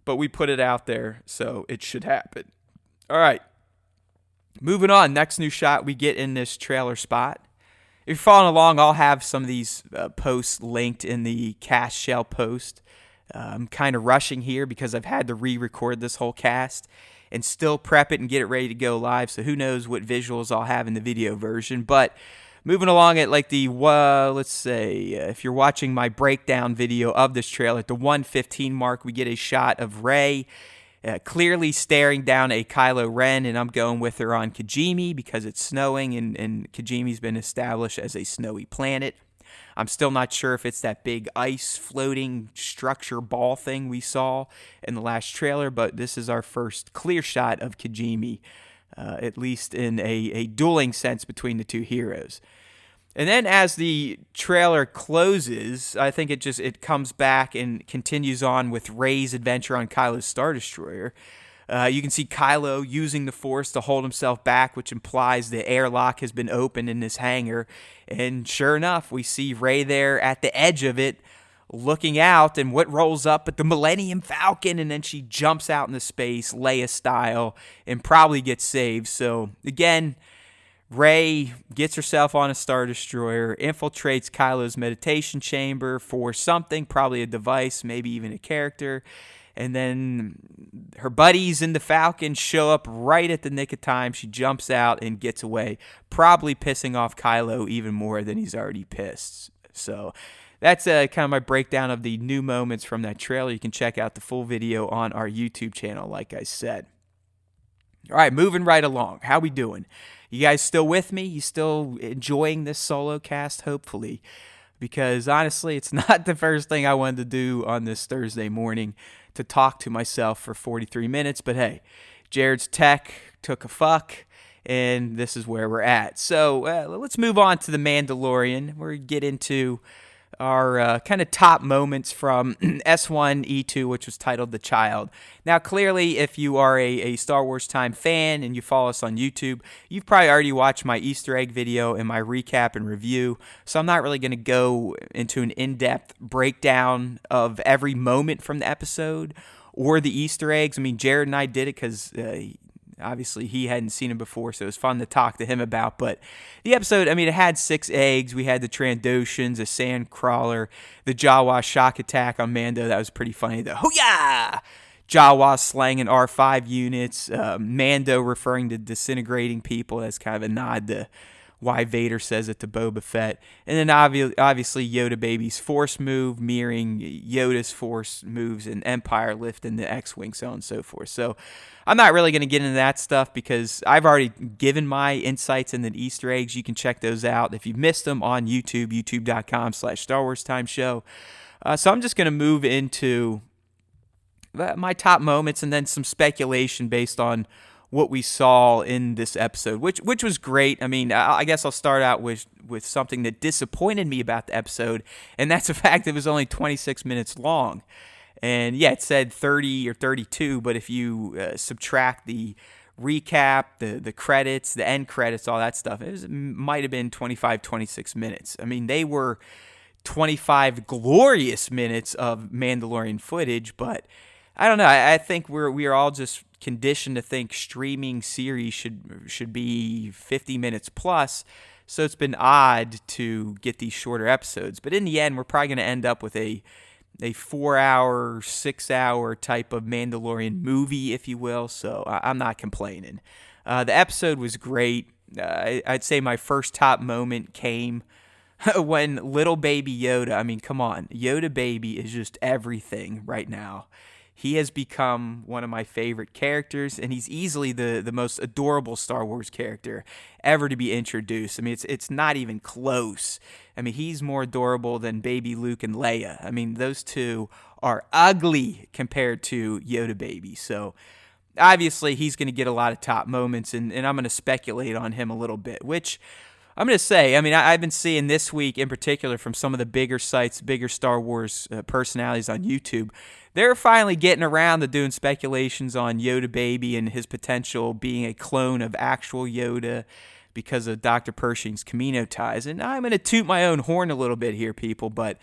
But we put it out there, so it should happen. All right. Moving on. Next new shot we get in this trailer spot. If you're following along, I'll have some of these posts linked in the cast shell post. I'm kind of rushing here because I've had to re-record this whole cast and still prep it and get it ready to go live. So who knows what visuals I'll have in the video version. But moving along at like the, let's say, if you're watching my breakdown video of this trailer, at the 1:15 mark, we get a shot of Rey clearly staring down a Kylo Ren, and I'm going with her on Kijimi because it's snowing, and Kijimi's been established as a snowy planet. I'm still not sure if it's that big ice floating structure ball thing we saw in the last trailer, but this is our first clear shot of Kijimi, at least in a dueling sense between the two heroes. And then as the trailer closes, I think it comes back and continues on with Rey's adventure on Kylo's Star Destroyer. You can see Kylo using the Force to hold himself back, which implies the airlock has been opened in this hangar. And sure enough, we see Rey there at the edge of it, looking out, and what rolls up but the Millennium Falcon, and then she jumps out into space, Leia style, and probably gets saved. So again, Rey gets herself on a Star Destroyer, infiltrates Kylo's meditation chamber for something, probably a device, maybe even a character, and then her buddies in the Falcon show up right at the nick of time. She jumps out and gets away, probably pissing off Kylo even more than he's already pissed. So that's kind of my breakdown of the new moments from that trailer. You can check out the full video on our YouTube channel, like I said. All right, moving right along. How we doing? You guys still with me? You still enjoying this solo cast, hopefully? Because honestly, it's not the first thing I wanted to do on this Thursday morning, to talk to myself for 43 minutes. But hey, Jared's tech took a fuck, and this is where we're at. So let's move on to The Mandalorian. We're going to get into our kind of top moments from S1E2, which was titled The Child. Now, clearly, if you are a Star Wars Time fan and you follow us on YouTube, you've probably already watched my Easter egg video and my recap and review, so I'm not really going to go into an in-depth breakdown of every moment from the episode or the Easter eggs. I mean, Jared and I did it because obviously he hadn't seen him before, so it was fun to talk to him about. But the episode, I mean, it had 6 eggs. We had the Trandoshans, a sand crawler, the Jawa shock attack on Mando. That was pretty funny. The hoo-yah! Jawa slanging R5 units. Mando referring to disintegrating people. That's kind of a nod to why Vader says it to Boba Fett. And then obviously Yoda Baby's force move, mirroring Yoda's force moves and Empire lift in the X-Wing, so on and so forth. So I'm not really going to get into that stuff because I've already given my insights into the Easter eggs. You can check those out if you've missed them on YouTube, youtube.com/Star Wars Time Show. So I'm just going to move into my top moments and then some speculation based on what we saw in this episode, which was great. I mean, I guess I'll start out with something that disappointed me about the episode, and that's the fact it was only 26 minutes long. And yeah, it said 30 or 32, but if you subtract the recap, the credits, the end credits, all that stuff, it might have been 25, 26 minutes. I mean, they were 25 glorious minutes of Mandalorian footage, but I don't know. I think we are all just conditioned to think streaming series should be 50 minutes plus. So it's been odd to get these shorter episodes. But in the end, we're probably going to end up with a 4-hour, 6-hour type of Mandalorian movie, if you will. So I'm not complaining. The episode was great. I'd say my first top moment came when little baby Yoda, I mean, come on. Yoda Baby is just everything right now. He has become one of my favorite characters, and he's easily the most adorable Star Wars character ever to be introduced. I mean, it's not even close. I mean, he's more adorable than baby Luke and Leia. I mean, those two are ugly compared to Yoda Baby. So obviously he's going to get a lot of top moments, and I'm going to speculate on him a little bit, which I'm going to say, I mean, I've been seeing this week in particular from some of the bigger sites, bigger Star Wars personalities on YouTube. They're finally getting around to doing speculations on Yoda Baby and his potential being a clone of actual Yoda because of Dr. Pershing's Kamino ties. And I'm going to toot my own horn a little bit here, people, but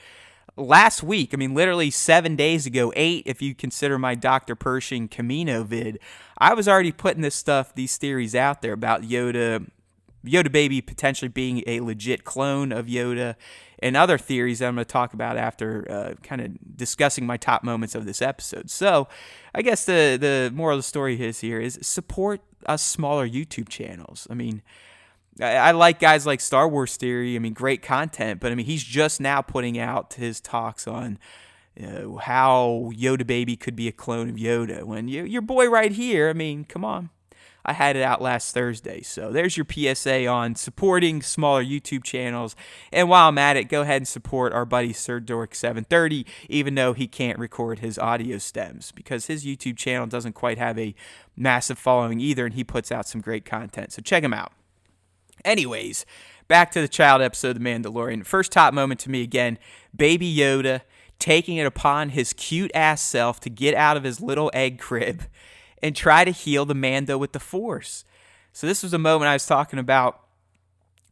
last week, I mean, literally 7 days ago, 8 if you consider my Dr. Pershing Kamino vid, I was already putting these theories out there about Yoda Baby potentially being a legit clone of Yoda, and other theories that I'm going to talk about after kind of discussing my top moments of this episode. So I guess the moral of the story is support us smaller YouTube channels. I mean, I like guys like Star Wars Theory. I mean, great content, but I mean, he's just now putting out his talks on how Yoda Baby could be a clone of Yoda. When your boy right here, I mean, come on. I had it out last Thursday. So there's your PSA on supporting smaller YouTube channels. And while I'm at it, go ahead and support our buddy Sir Dork 730, even though he can't record his audio stems because his YouTube channel doesn't quite have a massive following either, and he puts out some great content. So check him out. Anyways, back to the child episode of The Mandalorian. First top moment to me again, Baby Yoda taking it upon his cute-ass self to get out of his little egg crib and try to heal the Mando with the Force. So this was a moment I was talking about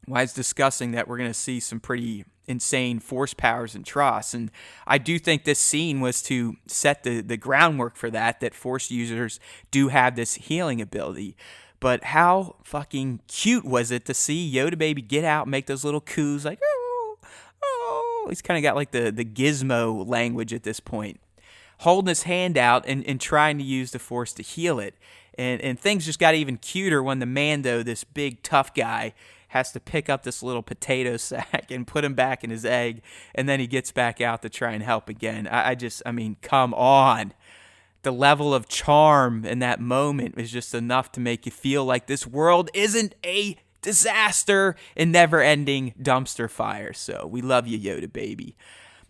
when I was discussing that we're going to see some pretty insane Force powers in TROS. And I do think this scene was to set the groundwork for that Force users do have this healing ability. But how fucking cute was it to see Yoda Baby get out and make those little coos like, oh, oh. He's kind of got like the gizmo language at this point, holding his hand out and trying to use the Force to heal it. And things just got even cuter when the Mando, this big tough guy, has to pick up this little potato sack and put him back in his egg, and then he gets back out to try and help again. I mean, come on. The level of charm in that moment is just enough to make you feel like this world isn't a disaster and never-ending dumpster fire. So we love you, Yoda Baby.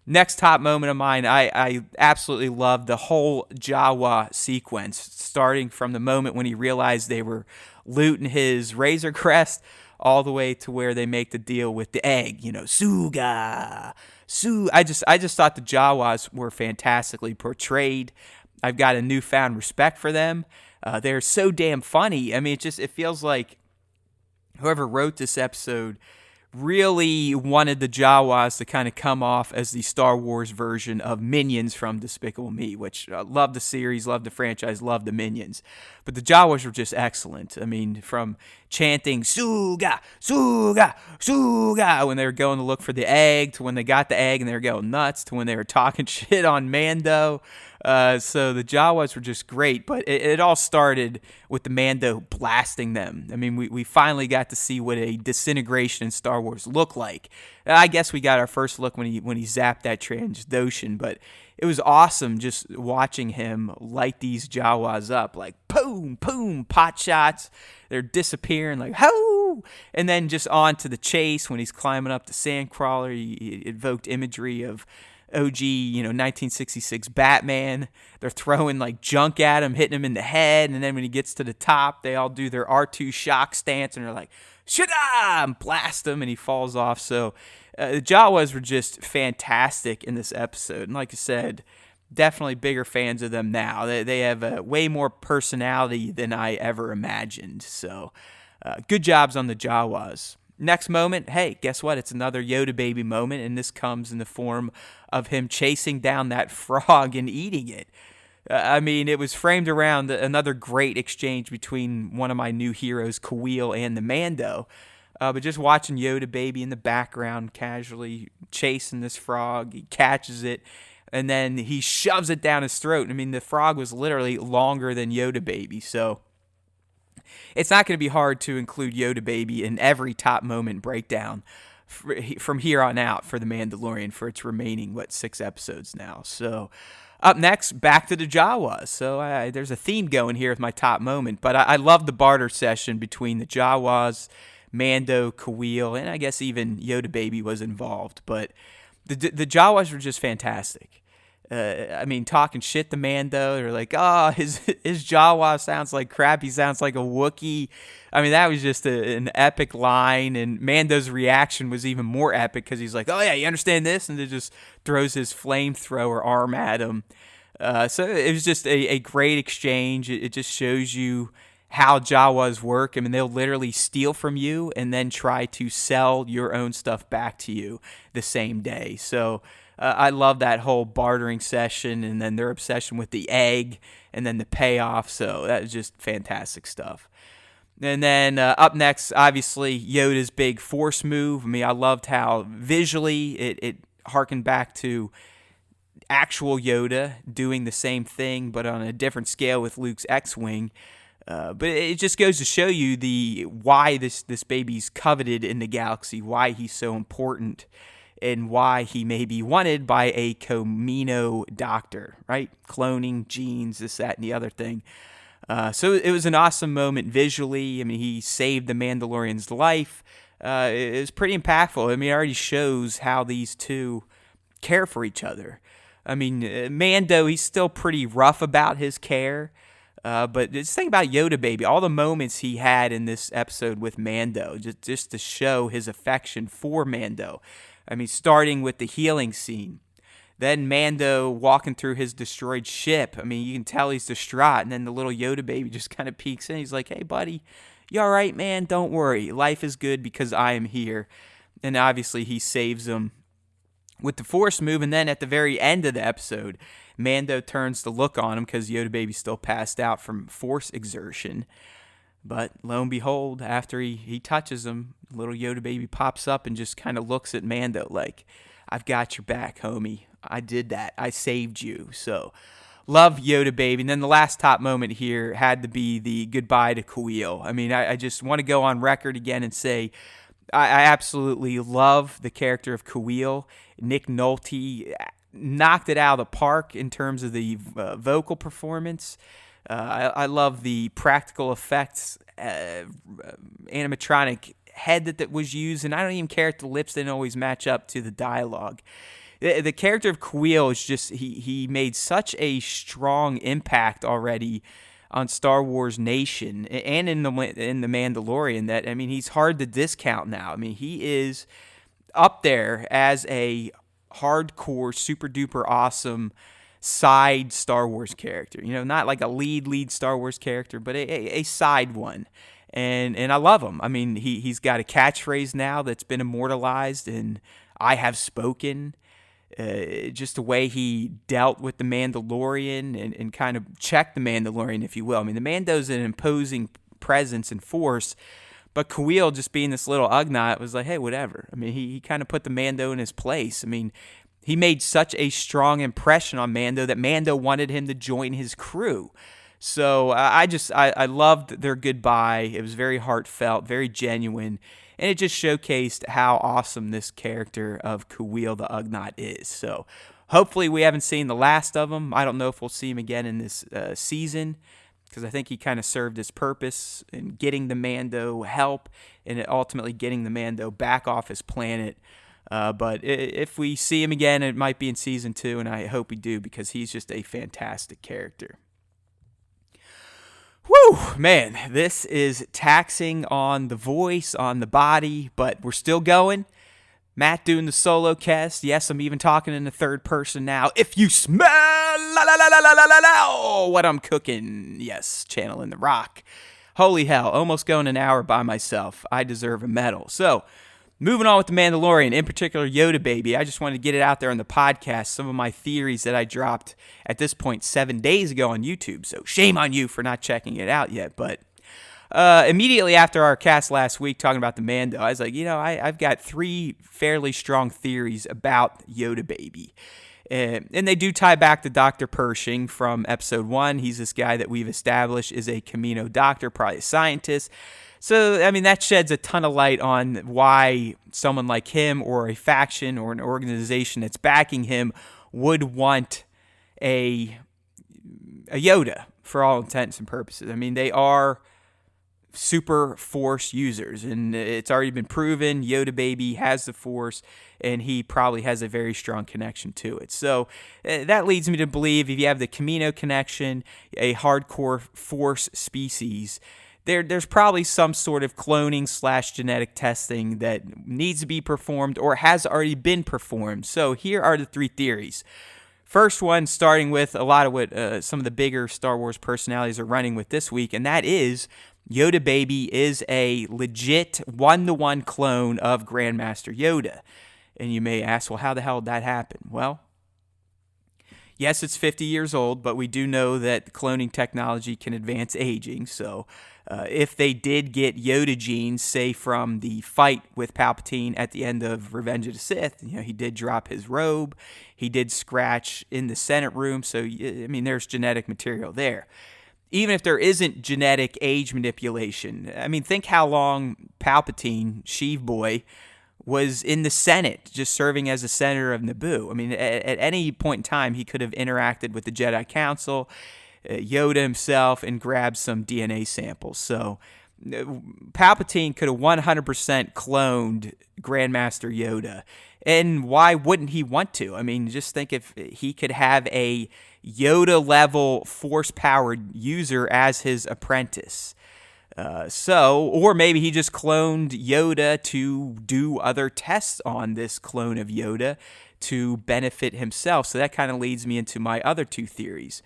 Next top moment of mine, I absolutely love the whole Jawa sequence, starting from the moment when he realized they were looting his Razor Crest all the way to where they make the deal with the egg, Suga. I just thought the Jawas were fantastically portrayed. I've got a newfound respect for them. They're so damn funny. I mean, it feels like whoever wrote this episode really wanted the Jawas to kind of come off as the Star Wars version of Minions from Despicable Me, which love the series, love the franchise, love the Minions. But the Jawas were just excellent. I mean, from chanting Suga, Suga, Suga when they were going to look for the egg, to when they got the egg and they were going nuts, to when they were talking shit on Mando. So the Jawas were just great, but it all started with the Mando blasting them. I mean, we finally got to see what a disintegration in Star Wars looked like. I guess we got our first look when he zapped that Trandoshan, but it was awesome just watching him light these Jawas up, like boom, boom, pot shots. They're disappearing, like ho, and then just on to the chase when he's climbing up the sandcrawler. He evoked imagery of OG, 1966 Batman. They're throwing like junk at him, hitting him in the head, and then when he gets to the top, they all do their R2 shock stance, and they're like, "Shada!" and blast him, and he falls off. So the Jawas were just fantastic in this episode, and like I said, definitely bigger fans of them now. They have way more personality than I ever imagined. So good jobs on the Jawas. Next moment, hey, guess what? It's another Yoda Baby moment, and this comes in the form of him chasing down that frog and eating it. I mean, it was framed around another great exchange between one of my new heroes, Kawil, and the Mando. But just watching Yoda Baby in the background casually chasing this frog, he catches it, and then he shoves it down his throat. I mean, the frog was literally longer than Yoda Baby, so it's not going to be hard to include Yoda Baby in every top moment breakdown from here on out for The Mandalorian for its remaining, 6 episodes now. So up next, back to the Jawas. So there's a theme going here with my top moment, but I love the barter session between the Jawas, Mando, Kawil, and I guess even Yoda Baby was involved. But the Jawas were just fantastic. I mean, talking shit to Mando. They're like, oh, his Jawa sounds like crap. He sounds like a Wookiee. I mean, that was just an epic line. And Mando's reaction was even more epic because he's like, oh, yeah, you understand this? And then just throws his flamethrower arm at him. So it was just a great exchange. It just shows you how Jawas work. I mean, they'll literally steal from you and then try to sell your own stuff back to you the same day. So I love that whole bartering session, and then their obsession with the egg, and then the payoff. So that was just fantastic stuff. And then up next, obviously, Yoda's big Force move. I mean, I loved how visually it harkened back to actual Yoda doing the same thing, but on a different scale with Luke's X-Wing. But it just goes to show you why this baby's coveted in the galaxy, why he's so important, and why he may be wanted by a Kamino doctor, right? Cloning, genes, this, that, and the other thing. So it was an awesome moment visually. I mean, he saved the Mandalorian's life. It was pretty impactful. I mean, it already shows how these two care for each other. I mean, Mando, he's still pretty rough about his care. But just think about Yoda Baby, all the moments he had in this episode with Mando, just to show his affection for Mando. I mean, starting with the healing scene, then Mando walking through his destroyed ship. I mean, you can tell he's distraught, and then the little Yoda Baby just kind of peeks in. He's like, hey, buddy, you all right, man? Don't worry. Life is good because I am here. And obviously he saves him with the Force move, and then at the very end of the episode, Mando turns to look on him because Yoda Baby's still passed out from Force exertion. But lo and behold, after he touches him, little Yoda Baby pops up and just kind of looks at Mando like, I've got your back, homie. I did that. I saved you. So love Yoda Baby. And then the last top moment here had to be the goodbye to Kawil. I mean, I just want to go on record again and say I absolutely love the character of Kawil. Nick Nolte knocked it out of the park in terms of the vocal performance. I love the practical effects, animatronic head that was used, and I don't even care if the lips didn't always match up to the dialogue. The character of Kawil is just, he made such a strong impact already on Star Wars Nation and in the Mandalorian that, I mean, he's hard to discount now. I mean, he is up there as a hardcore, super duper awesome side Star Wars character. You know, not like a lead Star Wars character, but a side one. and I love him. I mean, he's got a catchphrase now that's been immortalized in "I Have Spoken." Just the way he dealt with the Mandalorian and kind of checked the Mandalorian, if you will. I mean, the Mando's an imposing presence and force, but Kuiil, just being this little Ugnaught, was like, hey, whatever. I mean, he kind of put the Mando in his place. I mean, he made such a strong impression on Mando that Mando wanted him to join his crew. So I loved their goodbye. It was very heartfelt, very genuine, and it just showcased how awesome this character of Kuiil the Ugnaught is. So hopefully we haven't seen the last of him. I don't know if we'll see him again in this season, because I think he kind of served his purpose in getting the Mando help and ultimately getting the Mando back off his planet. But if we see him again, it might be in season 2, and I hope we do, because he's just a fantastic character. Woo, man, this is taxing on the voice, on the body, but we're still going. Matt doing the solo cast. Yes, I'm even talking in the third person now. If you smell what I'm cooking. Yes, channeling the Rock. Holy hell, almost going an hour by myself. I deserve a medal. So, moving on with The Mandalorian, in particular Yoda Baby, I just wanted to get it out there on the podcast, some of my theories that I dropped at this point 7 days ago on YouTube, so shame on you for not checking it out yet. But immediately after our cast last week talking about the Mando, I was like, I've got 3 fairly strong theories about Yoda Baby. And they do tie back to Dr. Pershing from episode 1. He's this guy that we've established is a Kamino doctor, probably a scientist. So, I mean, that sheds a ton of light on why someone like him or a faction or an organization that's backing him would want a Yoda for all intents and purposes. I mean, they are super Force users, and it's already been proven Yoda Baby has the Force, and he probably has a very strong connection to it. So that leads me to believe if you have the Kamino connection, a hardcore Force species, there's probably some sort of cloning / genetic testing that needs to be performed or has already been performed. So here are the 3 theories. First one, starting with a lot of what some of the bigger Star Wars personalities are running with this week, and that is Yoda Baby is a legit 1-to-1 clone of Grandmaster Yoda. And you may ask, well, how the hell did that happen? Well, yes, it's 50 years old, but we do know that cloning technology can advance aging. So if they did get Yoda genes, say from the fight with Palpatine at the end of Revenge of the Sith, he did drop his robe. He did scratch in the Senate room. So, I mean, there's genetic material there. Even if there isn't genetic age manipulation, I mean, think how long Palpatine, Sheev Boy, was in the Senate, just serving as a senator of Naboo. I mean, at any point in time, he could have interacted with the Jedi Council, Yoda himself, and grabbed some DNA samples. So Palpatine could have 100% cloned Grandmaster Yoda. And why wouldn't he want to? I mean, just think if he could have a Yoda-level Force-powered user as his apprentice. Or maybe he just cloned Yoda to do other tests on this clone of Yoda to benefit himself. So that kind of leads me into my other 2 theories.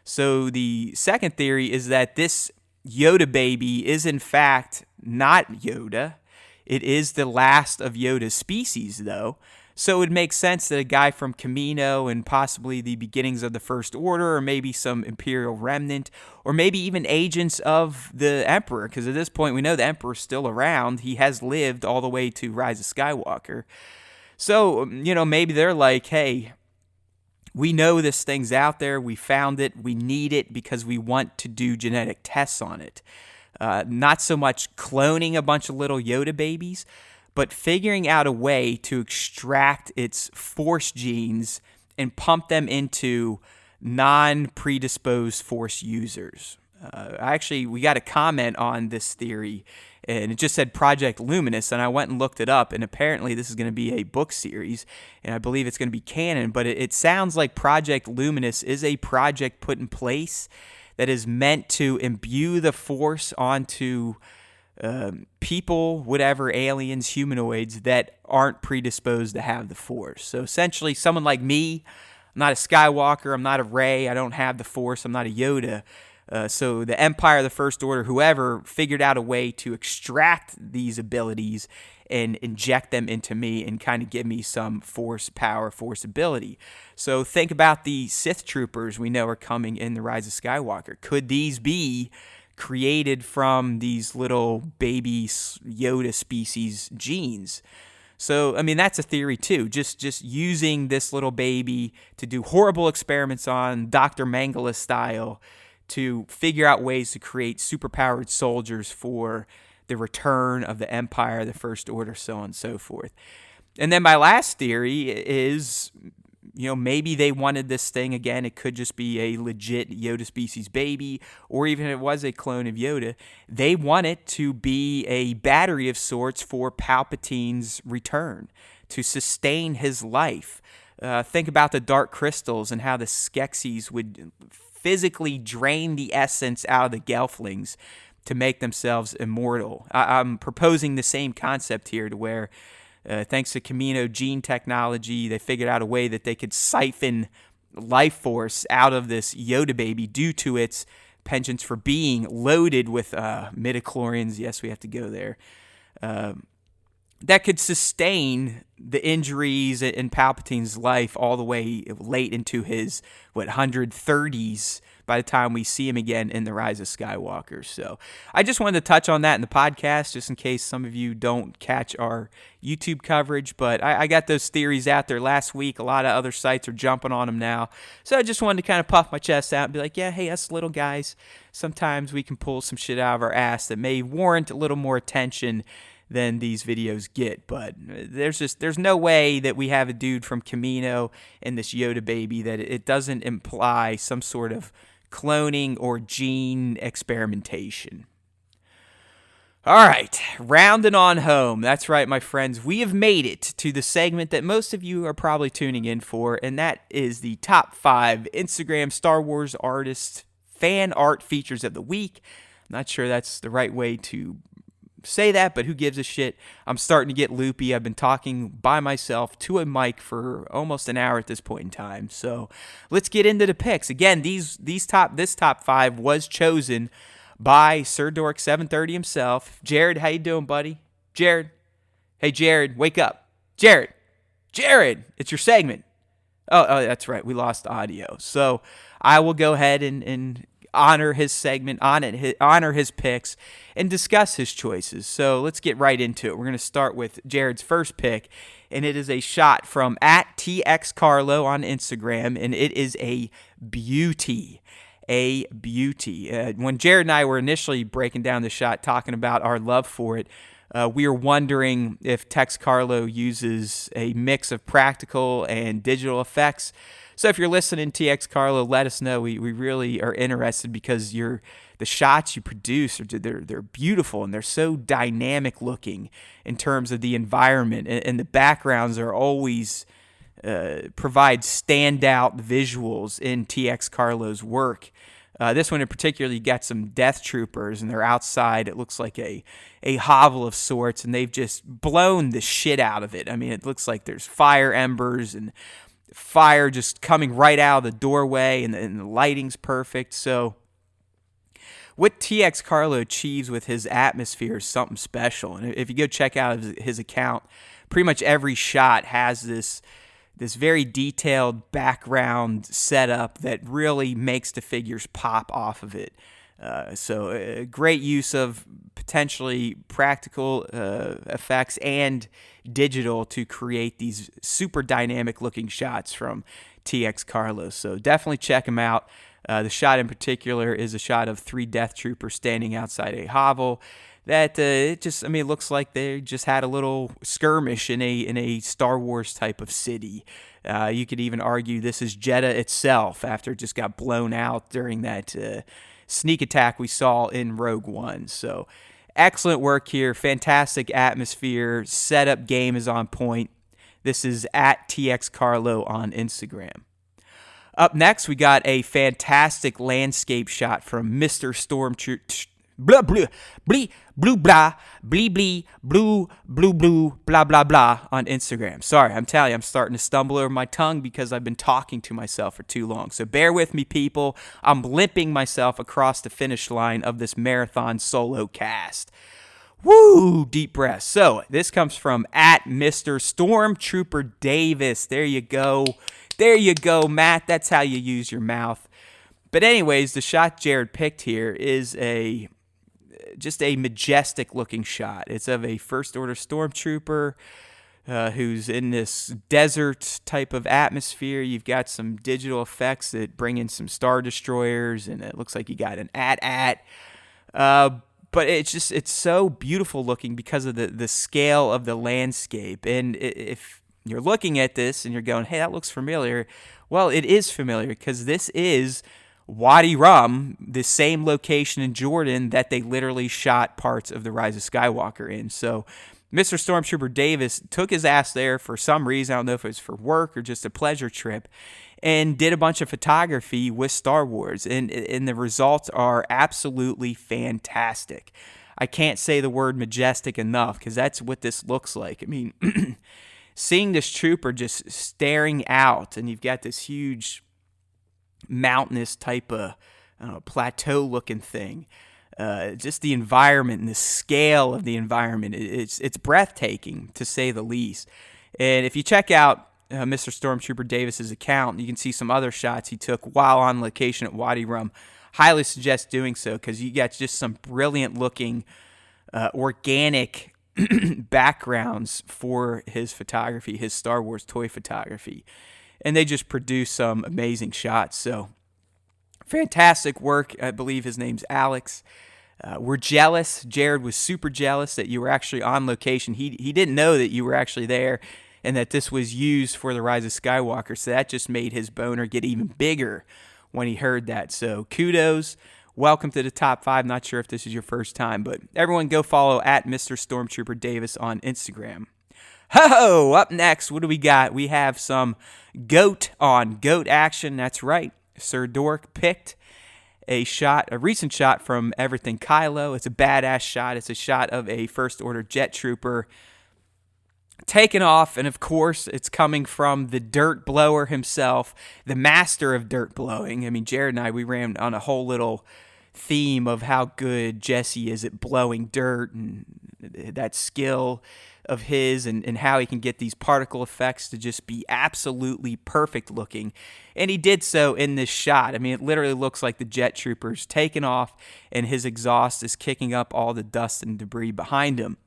So the second theory is that this Yoda Baby is in fact not Yoda. It is the last of Yoda's species, though. So it would make sense that a guy from Kamino and possibly the beginnings of the First Order, or maybe some Imperial remnant, or maybe even agents of the Emperor, because at this point we know the Emperor's still around. He has lived all the way to Rise of Skywalker. So, maybe they're like, hey, we know this thing's out there. We found it. We need it because we want to do genetic tests on it. Not so much cloning a bunch of little Yoda babies, but figuring out a way to extract its Force genes and pump them into non-predisposed Force users. We got a comment on this theory, and it just said Project Luminous, and I went and looked it up, and apparently this is going to be a book series, and I believe it's going to be canon, but it sounds like Project Luminous is a project put in place that is meant to imbue the Force onto people, whatever, aliens, humanoids that aren't predisposed to have the Force. So essentially, someone like me, I'm not a Skywalker, I'm not a Rey, I don't have the Force, I'm not a Yoda, So the Empire, the First Order, whoever figured out a way to extract these abilities and inject them into me and kind of give me some force, power, force ability. So think about the Sith troopers we know are coming in the Rise of Skywalker. Could these be created from these little baby Yoda species genes? So, I mean, that's a theory too. Just using this little baby to do horrible experiments on Dr. Mengele style to figure out ways to create superpowered soldiers for the return of the Empire, the First Order, so on and so forth. And then my last theory is, maybe they wanted this thing again. It could just be a legit Yoda species baby, or even if it was a clone of Yoda. They want it to be a battery of sorts for Palpatine's return, to sustain his life. Think about the dark crystals and how the Skeksis would physically drain the essence out of the Gelflings to make themselves immortal. I'm proposing the same concept here, to where thanks to Kamino gene technology, they figured out a way that they could siphon life force out of this Yoda baby due to its penchants for being loaded with midichlorians. Yes, we have to go there. That could sustain the injuries in Palpatine's life all the way late into his 130s by the time we see him again in the Rise of Skywalker. So I just wanted to touch on that in the podcast, just in case some of you don't catch our YouTube coverage. But I got those theories out there last week. A lot of other sites are jumping on them now. So I just wanted to kind of puff my chest out and be like, yeah, hey, us little guys, sometimes we can pull some shit out of our ass that may warrant a little more attention than these videos get. But there's no way that we have a dude from Kamino and this Yoda baby that it doesn't imply some sort of cloning or gene experimentation. All right, rounding on home. That's right, my friends. We have made it to the segment that most of you are probably tuning in for, and that is the top 5 Instagram Star Wars artist fan art features of the week. I'm not sure that's the right way to say that, but who gives a shit? I'm starting to get loopy. I've been talking by myself to a mic for almost an hour at this point in time. So let's get into the picks. Again, this top 5 was chosen by Sir Dork 730 himself. Jared, how you doing, buddy? Jared. Hey, Jared, wake up. Jared, it's your segment. Oh, that's right. We lost audio. So I will go ahead and honor his segment, honor his picks, and discuss his choices. So let's get right into it. We're going to start with Jared's first pick, and it is a shot from @TXCarlo on Instagram, and it is a beauty. When Jared and I were initially breaking down the shot, talking about our love for it, we were wondering if Tex Carlo uses a mix of practical and digital effects. So if you're listening, TX Carlo, let us know. We really are interested, because the shots you produce they're beautiful, and they're so dynamic looking in terms of the environment, and the backgrounds are always provide standout visuals in TX Carlo's work. This one in particular, you got some Death Troopers, and they're outside. It looks like a hovel of sorts, and they've just blown the shit out of it. I mean, it looks like there's fire embers and fire just coming right out of the doorway, and the lighting's perfect. So what TX Carlo achieves with his atmosphere is something special. And if you go check out his account, pretty much every shot has this very detailed background setup that really makes the figures pop off of it. So great use of potentially practical effects and digital to create these super dynamic looking shots from TX Carlo. So definitely check him out. The shot in particular is a shot of 3 Death Troopers standing outside a hovel. That it looks like they just had a little skirmish in a Star Wars type of city. You could even argue this is Jeddah itself, after it just got blown out during that sneak attack we saw in Rogue One. So excellent work here. Fantastic atmosphere. Setup game is on point. This is @TX Carlo on Instagram. Up next, we got a fantastic landscape shot from Mr. blah blah blee blue blah blee blee blue blue blue blah blah blah on Instagram. Sorry, I'm telling you, I'm starting to stumble over my tongue because I've been talking to myself for too long. So bear with me, people. I'm limping myself across the finish line of this marathon solo cast. Woo! Deep breath. So this comes from at Mr. Stormtrooper Davis. There you go. There you go, Matt. That's how you use your mouth. But anyways, the shot Jared picked here is just a majestic looking shot. It's of a First Order Stormtrooper who's in this desert type of atmosphere. You've got some digital effects that bring in some Star Destroyers, and it looks like you got an AT-AT. But it's so beautiful looking because of the scale of the landscape. And if you're looking at this and you're going, hey, that looks familiar, well, it is familiar because this is Wadi Rum, the same location in Jordan that they literally shot parts of the Rise of Skywalker in. So Mr. Stormtrooper Davis took his ass there for some reason. I don't know if it was for work or just a pleasure trip, and did a bunch of photography with Star Wars. And the results are absolutely fantastic. I can't say the word majestic enough because that's what this looks like. I mean, seeing this trooper just staring out, and you've got this huge mountainous type of plateau looking thing. Just the environment and the scale of the environment, it's breathtaking to say the least. And if you check out Mr. Stormtrooper Davis's account, you can see some other shots he took while on location at Wadi Rum. Highly suggest doing so because you got just some brilliant looking organic backgrounds for his photography, his Star Wars toy photography. And they just produce some amazing shots. So fantastic work. I believe his name's Alex. We're jealous. Jared was super jealous that you were actually on location. He didn't know that you were actually there and that this was used for the Rise of Skywalker. So that just made his boner get even bigger when he heard that. So kudos. Welcome to the top 5. Not sure if this is your first time, but everyone go follow at Mr. Stormtrooper Davis on Instagram. Ho! Up next, what do we got? We have some GOAT on GOAT action. That's right. Sir Dork picked a recent shot from Everything Kylo. It's a badass shot. It's a shot of a First Order jet trooper taken off, and of course, it's coming from the dirt blower himself, the master of dirt blowing. I mean, Jared and I, we ran on a whole little theme of how good Jesse is at blowing dirt and that skill of his and how he can get these particle effects to just be absolutely perfect looking. And he did so in this shot. I mean, it literally looks like the jet trooper's taken off and his exhaust is kicking up all the dust and debris behind him.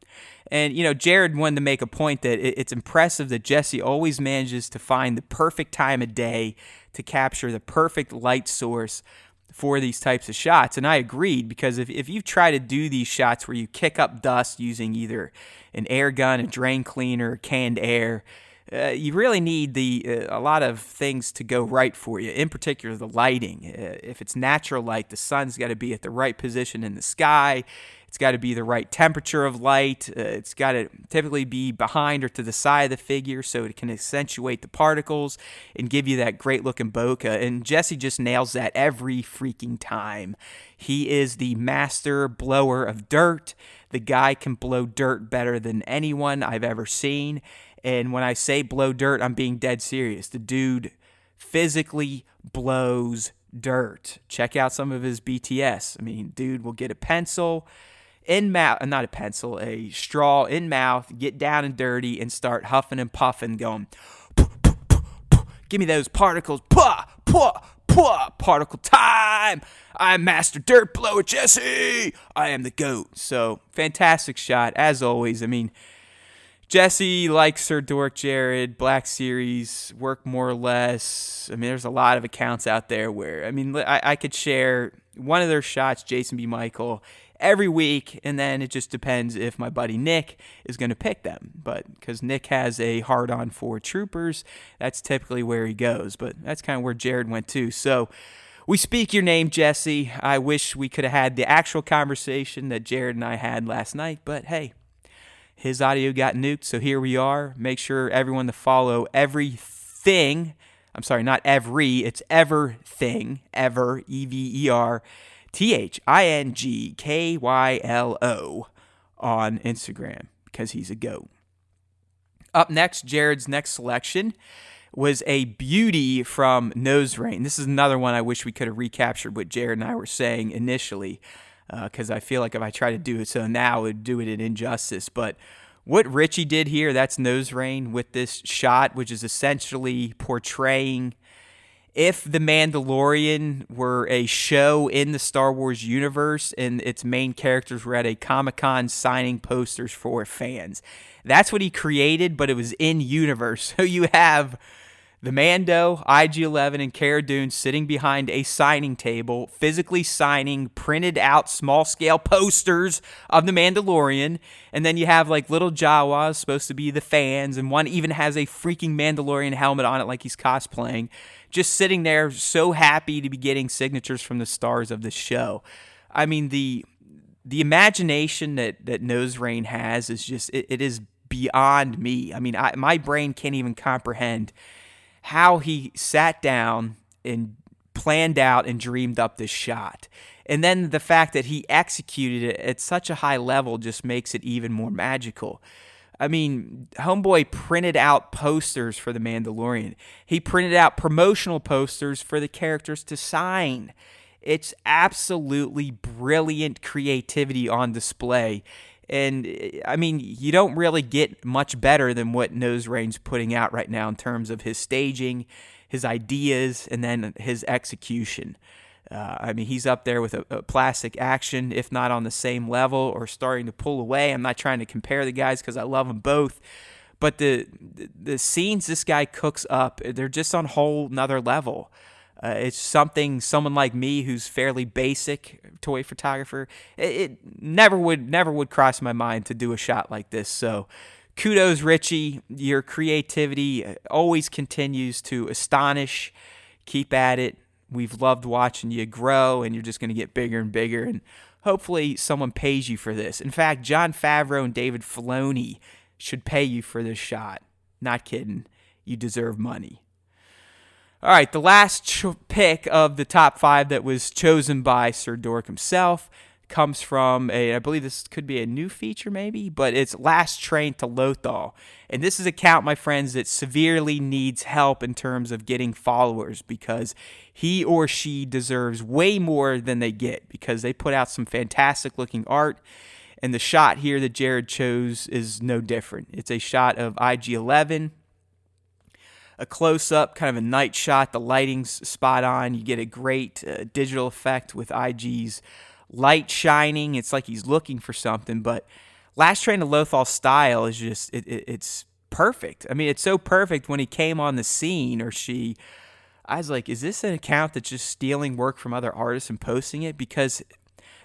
And, you know, Jared wanted to make a point that it's impressive that Jesse always manages to find the perfect time of day to capture the perfect light source for these types of shots. And I agreed, because if you try to do these shots where you kick up dust using either an air gun, a drain cleaner, canned air, you really need a lot of things to go right for you, in particular the lighting. If it's natural light, the sun's got to be at the right position in the sky. It's got to be the right temperature of light. It's got to typically be behind or to the side of the figure so it can accentuate the particles and give you that great looking bokeh. And Jesse just nails that every freaking time. He is the master blower of dirt. The guy can blow dirt better than anyone I've ever seen. And when I say blow dirt, I'm being dead serious. The dude physically blows dirt. Check out some of his BTS. I mean, dude will get a pencil in mouth, not a pencil, a straw in mouth, get down and dirty, and start huffing and puffing, going, puh, puh, puh, puh. Give me those particles, puh, puh, puh, particle time. I'm Master Dirt Blower Jesse. I am the GOAT. So, fantastic shot, as always. I mean, Jesse, like Sir Dork Jared, Black Series, work more or less. I mean, there's a lot of accounts out there where, I mean, I could share one of their shots, Jason B. Michael, every week, and then it just depends if my buddy Nick is going to pick them. But because Nick has a hard-on for troopers, that's typically where he goes. But that's kind of where Jared went too. So we speak your name, Jesse. I wish we could have had the actual conversation that Jared and I had last night, but hey, his audio got nuked, so here we are. Make sure everyone to follow everything. I'm sorry, not every, it's everything, ever, EVER, THINGKYLO on Instagram because he's a goat. Up next, Jared's next selection was a beauty from Nose Rain. This is another one I wish we could have recaptured what Jared and I were saying initially, because I feel like if I try to do it so now, it would do it an injustice. But what Richie did here, that's Nose Rain with this shot, which is essentially portraying if The Mandalorian were a show in the Star Wars universe and its main characters were at a Comic-Con signing posters for fans. That's what he created, but it was in universe. So you have the Mando, IG-11, and Cara Dune sitting behind a signing table, physically signing printed out small-scale posters of The Mandalorian. And then you have like little Jawas supposed to be the fans, and one even has a freaking Mandalorian helmet on it like he's cosplaying, just sitting there so happy to be getting signatures from the stars of the show. I mean, the imagination that Nose Rain has is just, it is beyond me. I mean, my brain can't even comprehend how he sat down and planned out and dreamed up this shot. And then the fact that he executed it at such a high level just makes it even more magical. I mean, Homeboy printed out posters for The Mandalorian. He printed out promotional posters for the characters to sign. It's absolutely brilliant creativity on display. And, I mean, you don't really get much better than what Nose Rain's putting out right now in terms of his staging, his ideas, and then his execution. I mean, he's up there with a Plastic Action, if not on the same level or starting to pull away. I'm not trying to compare the guys because I love them both. But the scenes this guy cooks up, they're just on a whole nother level. It's something someone like me who's fairly basic toy photographer, it never would cross my mind to do a shot like this. So kudos, Richie. Your creativity always continues to astonish. Keep at it. We've loved watching you grow, and you're just going to get bigger and bigger. And hopefully someone pays you for this. In fact, Jon Favreau and David Filoni should pay you for this shot. Not kidding. You deserve money. All right, the last pick of the top 5 that was chosen by Sir Dork himself comes from I believe this could be a new feature maybe, but it's Last Train to Lothal. And this is a account, my friends, that severely needs help in terms of getting followers because he or she deserves way more than they get because they put out some fantastic looking art. And the shot here that Jared chose is no different. It's a shot of IG-11. A close-up, kind of a night shot. The lighting's spot on. You get a great digital effect with IG's light shining. It's like he's looking for something. But Last Train to Lothal style is just, it's perfect. I mean, it's so perfect when he came on the scene, or she, I was like, is this an account that's just stealing work from other artists and posting it? Because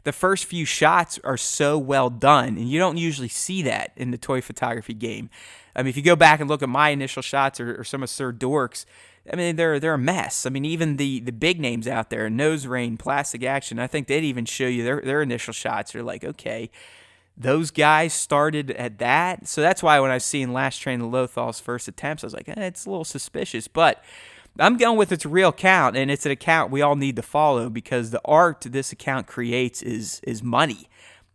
the first few shots are so well done, and you don't usually see that in the toy photography game. I mean, if you go back and look at my initial shots or some of Sir Dork's, I mean, they're a mess. I mean, even the big names out there, Nose Rain, Plastic Action, I think they'd even show you their initial shots. You're like, okay, those guys started at that. So that's why when I was seeing Last Train to Lothal's first attempts, I was like, it's a little suspicious. But I'm going with its real account, and it's an account we all need to follow because the art this account creates is money.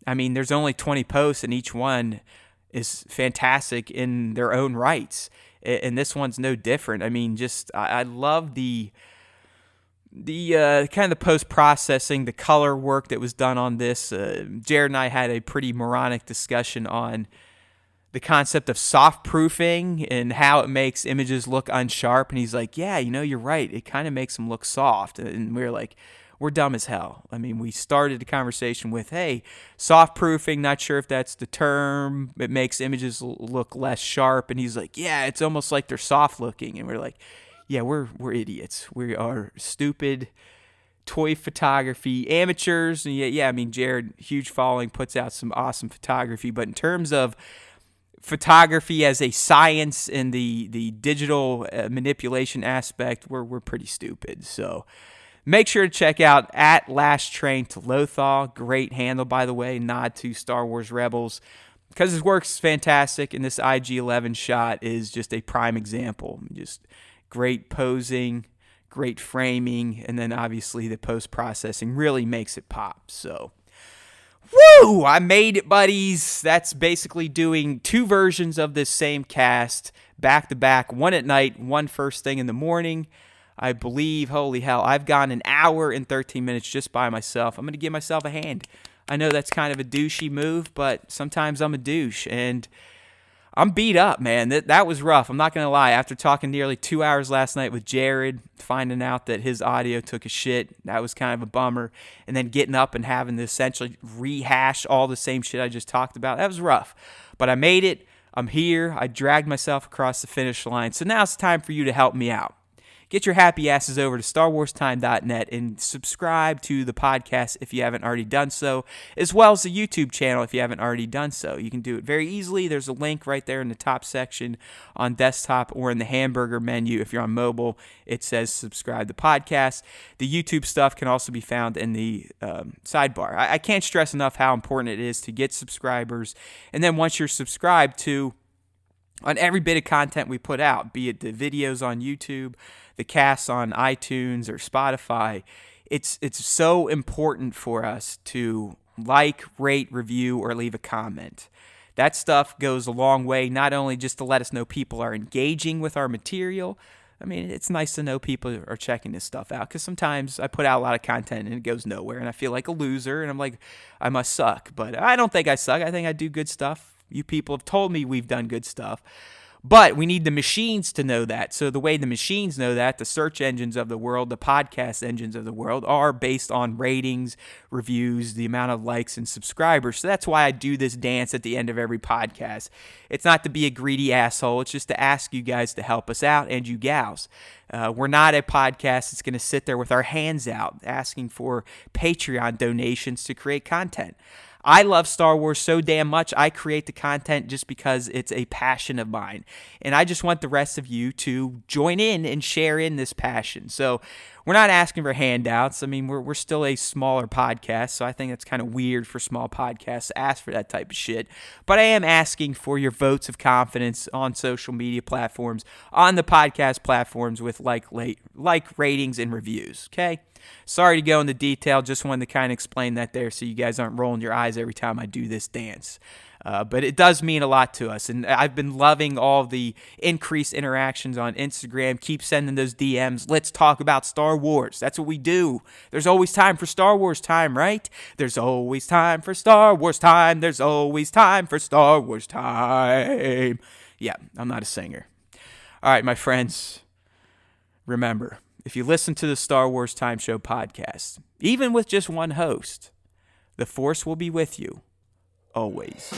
I mean, there's only 20 posts, and each one is fantastic in their own rights, and this one's no different. I mean, just I love the kind of the post-processing, the color work that was done on this. Jared and I had a pretty moronic discussion on the concept of soft proofing and how it makes images look unsharp, and he's like, yeah, you're right, it kind of makes them look soft. And we were like, we're dumb as hell. I mean, we started the conversation with, hey, soft proofing, not sure if that's the term, it makes images look less sharp. And he's like, yeah, it's almost like they're soft looking. And we're like, yeah, we're idiots. We are stupid toy photography amateurs. And yeah, I mean, Jared, huge following, puts out some awesome photography. But in terms of photography as a science and the digital manipulation aspect, we're pretty stupid. So make sure to check out at Last Train to Lothal. Great handle, by the way. Nod to Star Wars Rebels because his work's fantastic, and this IG-11 shot is just a prime example. Just great posing, great framing, and then obviously the post-processing really makes it pop. So, woo! I made it, buddies. That's basically doing 2 versions of this same cast back to back, one at night, one first thing in the morning. I believe, holy hell, I've gone an hour and 13 minutes just by myself. I'm going to give myself a hand. I know that's kind of a douchey move, but sometimes I'm a douche, and I'm beat up, man. That was rough. I'm not going to lie. After talking nearly 2 hours last night with Jared, finding out that his audio took a shit, that was kind of a bummer. And then getting up and having to essentially rehash all the same shit I just talked about, that was rough. But I made it. I'm here. I dragged myself across the finish line. So now it's time for you to help me out. Get your happy asses over to StarWarsTime.net and subscribe to the podcast if you haven't already done so, as well as the YouTube channel if you haven't already done so. You can do it very easily. There's a link right there in the top section on desktop or in the hamburger menu. If you're on mobile, it says subscribe to podcast. The YouTube stuff can also be found in the sidebar. I can't stress enough how important it is to get subscribers. And then once you're subscribed to on every bit of content we put out, be it the videos on YouTube, the casts on iTunes or Spotify, it's so important for us to like, rate, review, or leave a comment. That stuff goes a long way, not only just to let us know people are engaging with our material. I mean, it's nice to know people are checking this stuff out, because sometimes I put out a lot of content and it goes nowhere, and I feel like a loser, and I'm like, I must suck. But I don't think I suck. I think I do good stuff. You people have told me we've done good stuff. But we need the machines to know that. So the way the machines know that, the search engines of the world, the podcast engines of the world, are based on ratings, reviews, the amount of likes and subscribers. So that's why I do this dance at the end of every podcast. It's not to be a greedy asshole. It's just to ask you guys to help us out, and you gals. We're not a podcast that's going to sit there with our hands out asking for Patreon donations to create content. I love Star Wars so damn much, I create the content just because it's a passion of mine. And I just want the rest of you to join in and share in this passion. So we're not asking for handouts. I mean, we're still a smaller podcast, so I think that's kind of weird for small podcasts to ask for that type of shit. But I am asking for your votes of confidence on social media platforms, on the podcast platforms with like ratings and reviews, okay? Sorry to go into detail, just wanted to kind of explain that there so you guys aren't rolling your eyes every time I do this dance. But it does mean a lot to us, and I've been loving all the increased interactions on Instagram. Keep sending those DMs. Let's talk about Star Wars. That's what we do. There's always time for Star Wars time, right? There's always time for Star Wars time. There's always time for Star Wars time. Yeah, I'm not a singer. All right, my friends, remember, if you listen to the Star Wars Time Show podcast, even with just one host, the Force will be with you always.